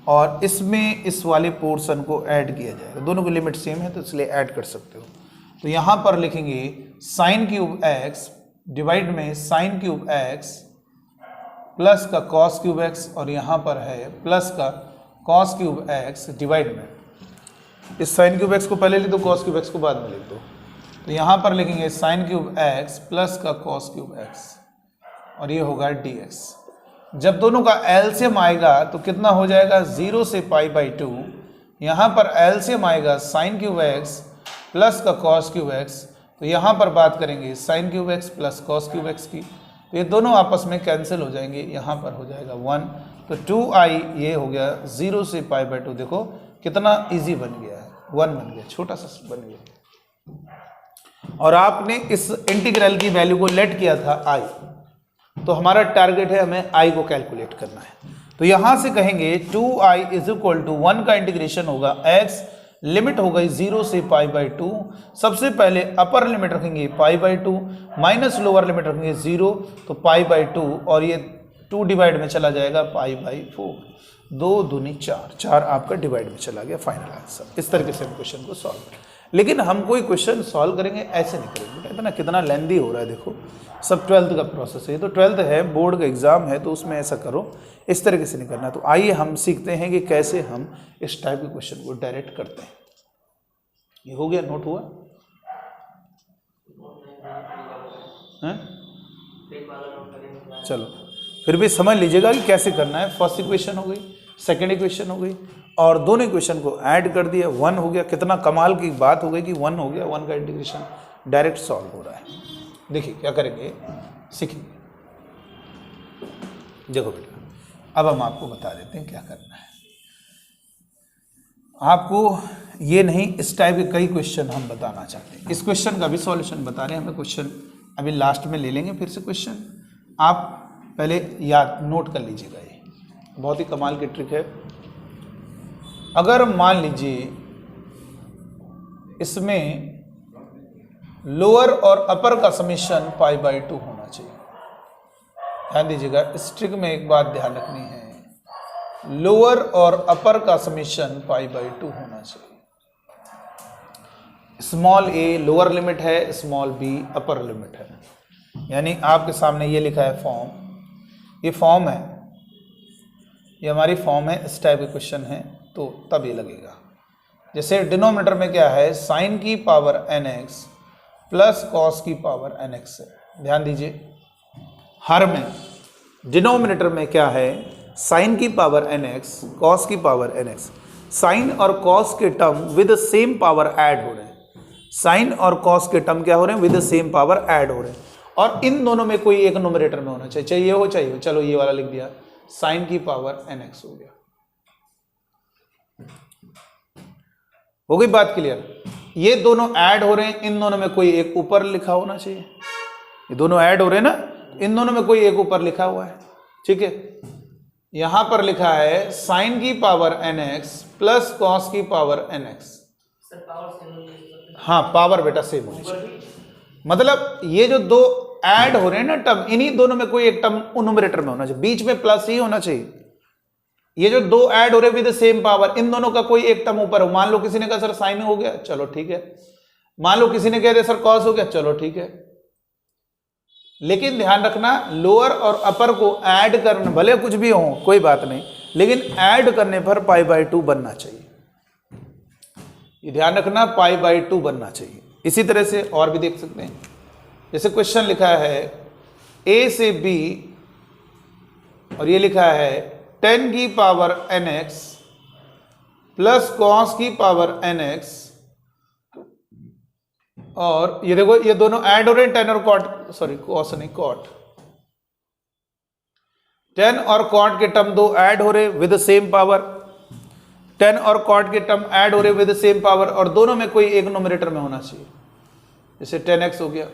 और इसमें इस वाले पोर्शन को ऐड किया जाएगा। दोनों की लिमिट सेम है तो इसलिए ऐड कर सकते हो। तो यहाँ पर लिखेंगे साइन क्यूब एक्स डिवाइड में साइन क्यूब एक्स प्लस का कॉस क्यूब एक्स, और यहाँ पर है प्लस का कॉस क्यूब एक्स डिवाइड में, इस साइन क्यूब एक्स को पहले लिख दो, कॉस क्यूब एक्स को बाद में लिख दो। तो यहाँ पर लिखेंगे साइन क्यूब एक्स प्लस का कॉस क्यूब एक्स, और ये होगा डी एक्स। जब दोनों का एलसीएम आएगा तो कितना हो जाएगा, 0 से पाई बाई 2, यहाँ पर एलसीएम आएगा साइन क्यूब एक्स प्लस का कॉस क्यूब एक्स, तो यहाँ पर बात करेंगे sine cube x plus cos cube x की, तो ये दोनों आपस में कैंसिल हो जाएंगे, यहाँ पर हो जाएगा 1, तो 2i ये हो गया 0 से पाई बाई 2। देखो कितना इजी बन गया है, 1 बन गया, छोटा सा बन गया। और आपने इस इंटीग्रल की वैल्यू को लेट किया था i, तो हमारा टारगेट है हमें i को कैलकुलेट करना है। तो यहाँ से कहेंगे 2i इज इक्वल टू 1 का इंटीग्रेशन होगा x, लिमिट हो गई 0 से पाई बाई 2। सबसे पहले अपर लिमिट रखेंगे पाई बाई 2 माइनस लोअर लिमिट रखेंगे 0, तो पाई बाई 2, और ये 2 डिवाइड में चला जाएगा पाई बाई 4, 2 दूनी 4, 4 आपका डिवाइड में चला गया, फाइनल आंसर। इस तरीके से हम क्वेश्चन को सॉल्व करें। लेकिन हम कोई क्वेश्चन सॉल्व करेंगे ऐसे नहीं करेंगे, इतना कितना लेंदी हो रहा है। देखो सब 12th का प्रोसेस है, तो 12th है, बोर्ड का एग्जाम है, तो उसमें ऐसा करो, इस तरीके से नहीं करना। तो आइए हम सीखते हैं कि कैसे हम इस टाइप के क्वेश्चन को डायरेक्ट करते हैं। ये हो गया, नोट हुआ है? चलो फिर भी समझ लीजिएगा कि कैसे करना है। फर्स्ट इक्वेशन हो गई, सेकंड इक्वेशन हो गई, और दोनों इक्वेशन को ऐड कर दिया, 1 हो गया। कितना कमाल की बात हो गई कि 1 हो गया, 1 का इंटीग्रेशन डायरेक्ट सॉल्व हो रहा है। देखिए क्या करेंगे, सीखेंगे। देखो बेटा, अब हम आपको बता देते हैं क्या करना है। आपको ये नहीं, इस टाइप के कई क्वेश्चन हम बताना चाहते हैं। इस क्वेश्चन का भी सॉल्यूशन बता रहे हैं हमें, क्वेश्चन अभी लास्ट में ले लेंगे फिर से क्वेश्चन। आप पहले याद नोट कर लीजिएगा, ये बहुत ही कमाल की ट्रिक है। अगर मान लीजिए इसमें लोअर और अपर का समीशन पाई बाई 2 होना चाहिए। ध्यान दीजिएगा, इस ट्रिक में एक बात ध्यान रखनी है, लोअर और अपर का समीशन पाई बाई 2 होना चाहिए। स्मॉल a लोअर लिमिट है, स्मॉल b अपर लिमिट है। यानी आपके सामने ये लिखा है फॉर्म, ये फॉर्म है, ये हमारी फॉर्म है, इस टाइप के क्वेश्चन है तो तब ये लगेगा। जैसे डिनोमिनेटर में क्या है, साइन की पावर nx प्लस कॉस की पावर nx है। ध्यान दीजिए, हर में डिनोमिनेटर में क्या है, साइन की पावर nx कॉस की पावर nx। साइन और कॉस के term with same power add हो रहे हैं, साइन और कॉस के टर्म क्या हो रहे हैं, विद सेम पावर ऐड हो रहे हैं, और इन दोनों में कोई एक न्यूमरेटर में होना चाहिए, चाहिए हो चाहिए हो। चलो ये वाला लिख दिया, साइन की पावर nx हो गया। हो गई बात क्लियर। ये दोनों ऐड हो रहे हैं, इन दोनों में कोई एक ऊपर लिखा होना चाहिए, ये दोनों ऐड हो रहे हैं ना, इन दोनों में कोई एक ऊपर लिखा हुआ है, ठीक है। यहां पर लिखा है साइन की पावर nx प्लस कॉस की पावर nx। हाँ पावर बेटा सेम होनी चाहिए, मतलब ये जो दो ऐड हो रहे हैं ना टर्म, इन्हीं दोनों में कोई एक टर्म न्यूमरेटर में होना चाहिए, बीच में प्लस ही होना चाहिए। ये जो दो ऐड हो रहे विद सेम पावर, इन दोनों का कोई एक टर्म ऊपर हो। मान लो किसी ने कहा सर साइन हो गया, चलो ठीक है। मान लो किसी ने कह दिया सर कॉस हो गया, चलो ठीक है। लेकिन ध्यान रखना लोअर और अपर को ऐड करना, भले कुछ भी हो कोई बात नहीं, लेकिन ऐड करने पर π/2 बनना चाहिए। ये ध्यान रखना π/2 बनना चाहिए। इसी तरह से और भी देख सकते हैं, जैसे क्वेश्चन लिखा है a से b और ये लिखा है 10 की पावर nx प्लस कॉस की पावर nx, और ये देखो ये दोनों ऐड हो रहे हैं 10 और कॉट, सॉरी कॉस नहीं कॉट, 10 और कॉट के टर्म दो ऐड हो रहे विद सेम पावर, 10 और कॉट के टर्म ऐड हो रहे विद सेम पावर, और दोनों में कोई एक न्यूमरेटर में होना चाहिए। जैसे 10x हो गया।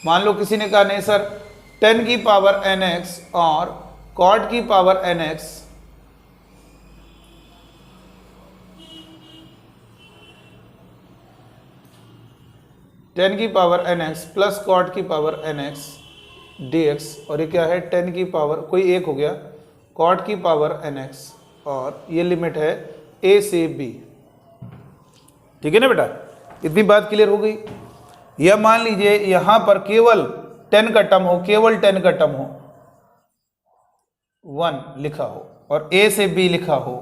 मान लो किसी ने कहा नहीं सर 10 की पावर nx और कॉट की पावर nx, टेन की पावर nx प्लस कॉट की पावर nx dx, और ये क्या है 10 की पावर कोई एक हो गया कॉट की पावर nx, और ये लिमिट है a से b। ठीक है ना बेटा, इतनी बात क्लियर हो गई। यह मान लीजिए यहां पर केवल 10 का टर्म हो, केवल 10 का टर्म हो, 1 लिखा हो और a से b लिखा हो,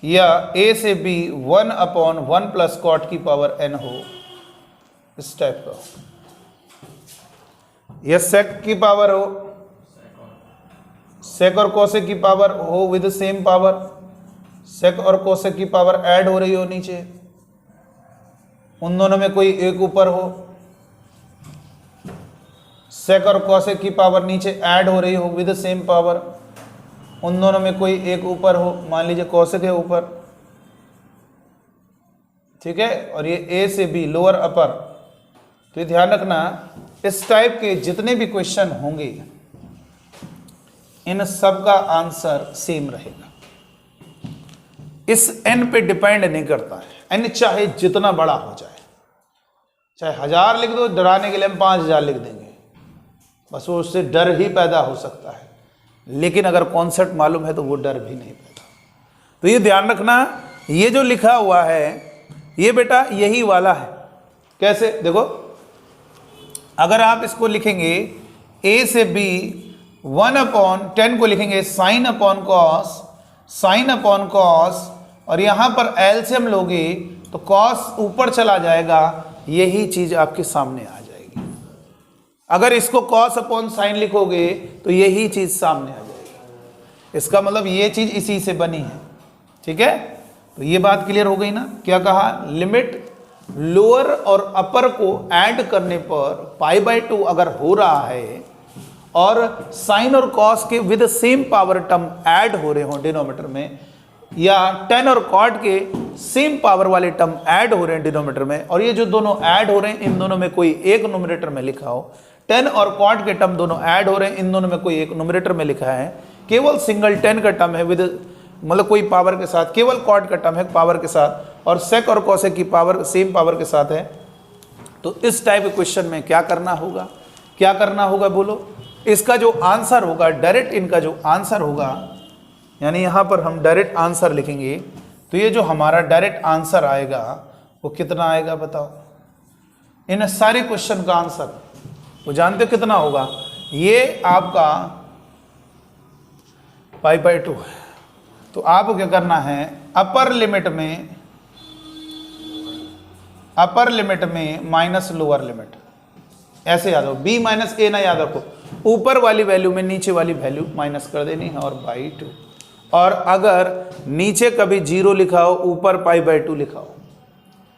या a से b 1/1 प्लस कॉट की पावर n हो, इस टाइप का, या सेक की पावर हो, सेक और कोसेक की पावर हो विद सेम पावर, सेक और कोसेक की पावर ऐड हो रही हो नीचे, उन दोनों में कोई एक ऊपर हो, सेक और कोसेक की पावर नीचे ऐड हो रही हो विद सेम पावर, उन दोनों में कोई एक ऊपर हो, मान लीजिए कोसेक है ऊपर, ठीक है, और ये a से b लोअर अपर। तो ये ध्यान रखना इस टाइप के जितने भी क्वेश्चन होंगे इन सब का आंसर सेम रहेगा, इस n पे डिपेंड नहीं करता है। n चाहे जितना बड़ा हो जाए, चाहे 1000 लिख दो, डराने के लिए हम 5000 लिख देंगे, बस वो उससे डर ही पैदा हो सकता है, लेकिन अगर कॉन्सेप्ट मालूम है तो वो डर भी नहीं पैदा। तो ये ध्यान रखना, ये जो लिखा हुआ है ये बेटा यही वाला है। कैसे देखो, अगर आप इसको लिखेंगे a से b 1/10 को लिखेंगे sine upon cos, sine upon cos, और यहां पर एलसीएम लोगे तो कॉस ऊपर चला जाएगा, यही चीज आपके सामने आ जाएगी। अगर इसको कॉस अपॉन साइन लिखोगे तो यही चीज सामने आ जाएगी। इसका मतलब ये चीज इसी से बनी है, ठीक है। तो ये बात क्लियर हो गई ना। क्या कहा, लिमिट लोअर और अपर को ऐड करने पर π/2 अगर हो रहा है और साइन और कॉस के with same power term add हो रहे हो डिनोमिनेटर में, या 10 और कॉट के सेम पावर वाले टर्म ऐड हो रहे हैं डिनोमिनेटर में, और ये जो दोनों ऐड हो रहे हैं इन दोनों में कोई एक न्यूमरेटर में लिखा हो, 10 और कॉट के टर्म दोनों ऐड हो रहे हैं, इन दोनों में कोई एक न्यूमरेटर में लिखा है, केवल सिंगल 10 का टर्म है विद मतलब कोई पावर के साथ, केवल कॉट का टर्म है पावर के साथ, और सेक और कोसेक की पावर सेम पावर के साथ है। तो इस टाइप के क्वेश्चन में क्या करना होगा, क्या करना होगा बोलो। इसका जो आंसर होगा डायरेक्ट, इनका जो आंसर होगा, यानी यहां पर हम डायरेक्ट आंसर लिखेंगे, तो ये जो हमारा डायरेक्ट आंसर आएगा वो कितना आएगा बताओ। इन सारे क्वेश्चन का आंसर वो जानते हो कितना होगा, ये आपका π/2 है। तो आपको क्या करना है, अपर लिमिट में माइनस लोअर लिमिट, ऐसे याद हो, b माइनस a ना याद रखो, ऊपर वाली वैल्यू में नीचे वाली वैल्यू माइनस कर देनी है और /2। और अगर नीचे कभी 0 लिखा हो, ऊपर π/2 लिखा हो,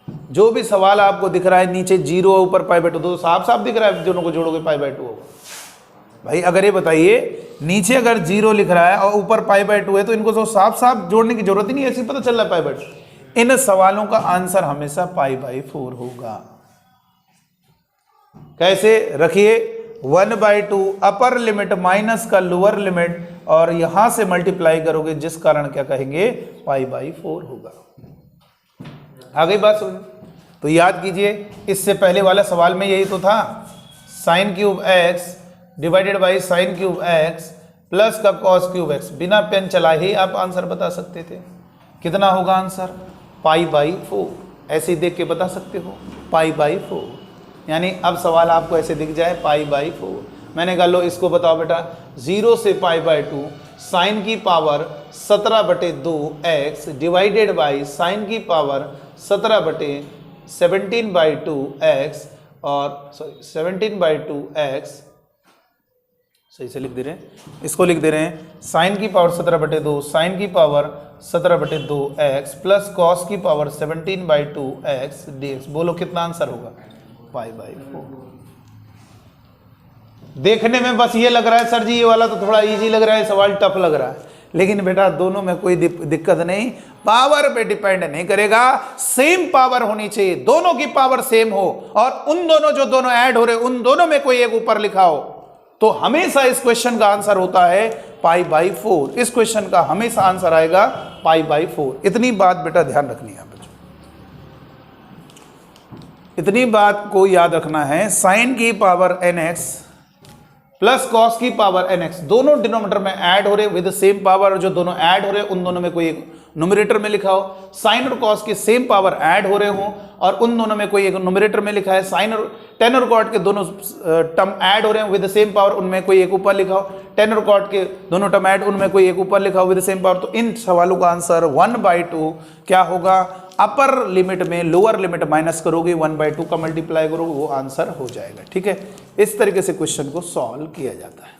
जो भी सवाल आपको दिख रहा है नीचे 0 ऊपर π/2, तो साफ साफ दिख रहा है, दोनों को जोड़ोगे π/2 होगा। भाई अगर ये बताइए नीचे अगर 0 लिख रहा है और ऊपर π/2 है, तो इनको तो साफ साफ जोड़ने की जरूरत ही नहीं है, ऐसे पता चल रहा है π/2। इन सवालों का आंसर हमेशा π/4 होगा। कैसे रखिए, 1/2 अपर लिमिट माइनस का लोअर लिमिट, और यहां से मल्टीप्लाई करोगे जिस कारण क्या कहेंगे π/4 होगा। आ गई बात समझ? तो याद कीजिए, इससे पहले वाला सवाल में यही तो था, sin cube x divided by sin cube x plus का cos क्यूब x। बिना पेन चलाए ही आप आंसर बता सकते थे। कितना होगा आंसर? π/4। ऐसे ही देख के बता सकते हो, π/4। यानी अब सवाल आपको ऐसे दिख जाए π/4। मैंने कहा लो इसको बताओ बेटा, 0 से π/2 साइन की power 17/2x divided by sign की पावर 17/17/2x और सॉरी 17/2x, सही से लिख दे रहे हैं, इसको लिख दे रहे हैं साइन की पावर 17/2 साइन की पावर 17/2x प्लस कॉस की पावर 17/2x dx। बोलो कितना आंसर होगा? π/4। देखने में बस ये लग रहा है सर जी ये वाला तो थोड़ा इजी लग रहा है, सवाल टफ लग रहा है, लेकिन बेटा दोनों में कोई दिक्कत नहीं, पावर पे डिपेंड नहीं करेगा, सेम पावर होनी चाहिए, दोनों की पावर सेम हो, और उन दोनों जो दोनों ऐड हो रहे उन दोनों में कोई एक ऊपर लिखा हो, तो हमेशा इस क्वेश्चन का आंसर होता है π/4। इस क्वेश्चन का हमेशा आंसर आएगा π/4। इतनी बात बेटा ध्यान रखनी है बच्चों, इतनी बात को याद रखना है। साइन की पावर nx प्लस कॉस की पावर nx दोनों डिनोमिनेटर में ऐड हो रहे विद सेम पावर, जो दोनों ऐड हो रहे उन दोनों में कोई एक न्यूमरेटर में लिखा हो, साइन और कॉस के सेम पावर ऐड हो रहे हो और उन दोनों में कोई एक न्यूमरेटर में लिखा है, साइन और टेन और कॉट के दोनों टर्म ऐड हो रहे हैं विद सेम पावर, उनमें कोई एक ऊपर लिखा हो, टेन और कॉट के दोनों टर्म ऐड उनमें कोई एक ऊपर लिखा हो विद सेम पावर। तो इन सवालों का आंसर 1/2 क्या होगा? अपर लिमिट में लोअर लिमिट माइनस करोगे 1/2 का मल्टीप्लाई करोगे वो आंसर हो जाएगा। ठीक है, इस तरीके से क्वेश्चन को सॉल्व किया जाता है।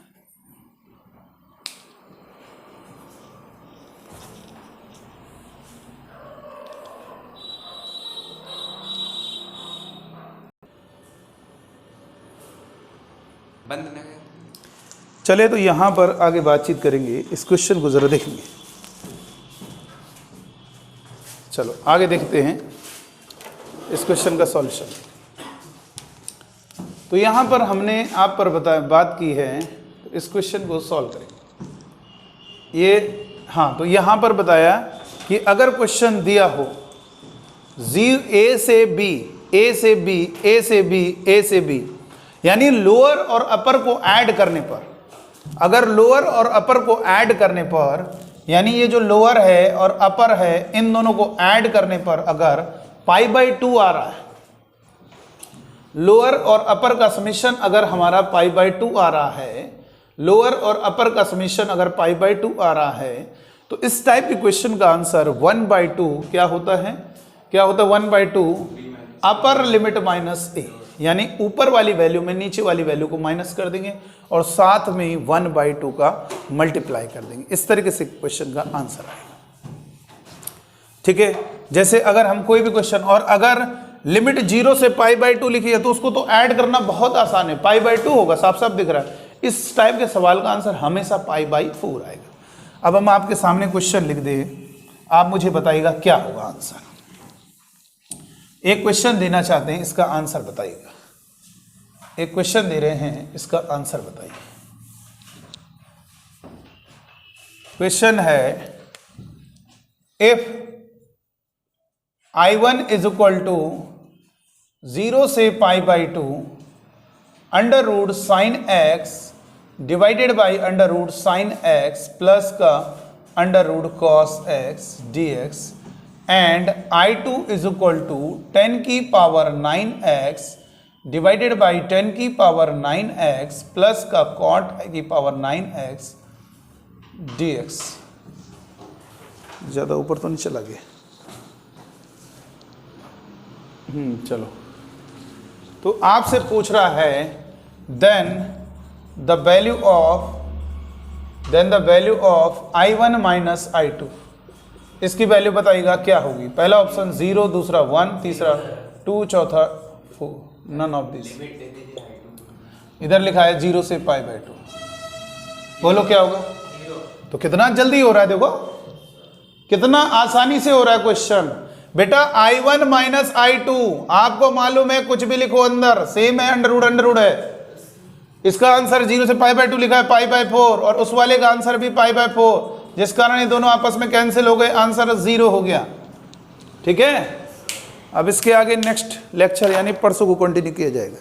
बंद न चले तो यहां पर आगे बातचीत करेंगे, इस क्वेश्चन को जरा देखेंगे। चलो आगे देखते हैं इस क्वेश्चन का सॉल्यूशन। तो यहां पर हमने आप पर बात की है, तो इस क्वेश्चन को सॉल्व करेंगे। ये हाँ, तो यहां पर बताया कि अगर क्वेश्चन दिया हो a से b a से b a से b a से b, यानी लोअर और अपर को ऐड करने पर, अगर लोअर और अपर को ऐड करने पर, यानी ये जो लोअर है और अपर है इन दोनों को ऐड करने पर अगर π/2 आ रहा है, लोअर और अपर का समीशन अगर हमारा π/2 आ रहा है, लोअर और अपर का समीशन अगर π/2 आ रहा है, तो इस टाइप के क्वेश्चन का आंसर 1/2 क्या होता है? क्या होता है 1/2 अपर लिमिट माइनस a, यानी ऊपर वाली वैल्यू में नीचे वाली वैल्यू को माइनस कर देंगे और साथ में 1/2 का मल्टीप्लाई कर देंगे। इस तरीके से क्वेश्चन का आंसर आएगा। ठीक है, जैसे अगर हम कोई भी क्वेश्चन, और अगर लिमिट 0 से π/2 लिखी है तो उसको तो ऐड करना बहुत आसान है, π/2 होगा, साफ साफ दिख रहा है। इस टाइप के सवाल का आंसर हमेशा π/4 आएगा। अब हम आपके सामने क्वेश्चन लिख दें, आप मुझे बताइएगा क्या होगा आंसर। एक क्वेश्चन देना चाहते हैं, इसका आंसर बताइएगा। एक क्वेश्चन दे रहे हैं, इसका आंसर बताइए। क्वेश्चन है if I1 is equal to 0 से π/2 under root sine x divided by under root sine x plus का under root cos x dx and I2 is equal to 10 की पावर 9x डिवाइडेड बाई 10 की power 9x plus का cot की power 9x dx। ज़्यादा ऊपर तो नहीं चला गया। चलो, तो आपसे पूछ रहा है then the value of I1 minus I2, इसकी वैल्यू बताइएगा क्या होगी। पहला ऑप्शन 0, दूसरा 1, तीसरा 2, चौथा 4, नन ऑफ दिस। इधर लिखा है 0 से π/2, बोलो क्या होगा। तो कितना जल्दी हो रहा है, देखो कितना आसानी से हो रहा है क्वेश्चन। बेटा I1 माइनस I2 आपको मालूम है, कुछ भी लिखो अंदर सेम है, अंडर रूट है। इसका आंसर 0 से π/2 लिखा है, π/4, और उस वाले का आंसर भी π/4, जिस कारण ये दोनों आपस में कैंसिल हो गए, आंसर 0 हो गया। ठीक है, अब इसके आगे नेक्स्ट लेक्चर यानी परसों को कंटिन्यू किया जाएगा।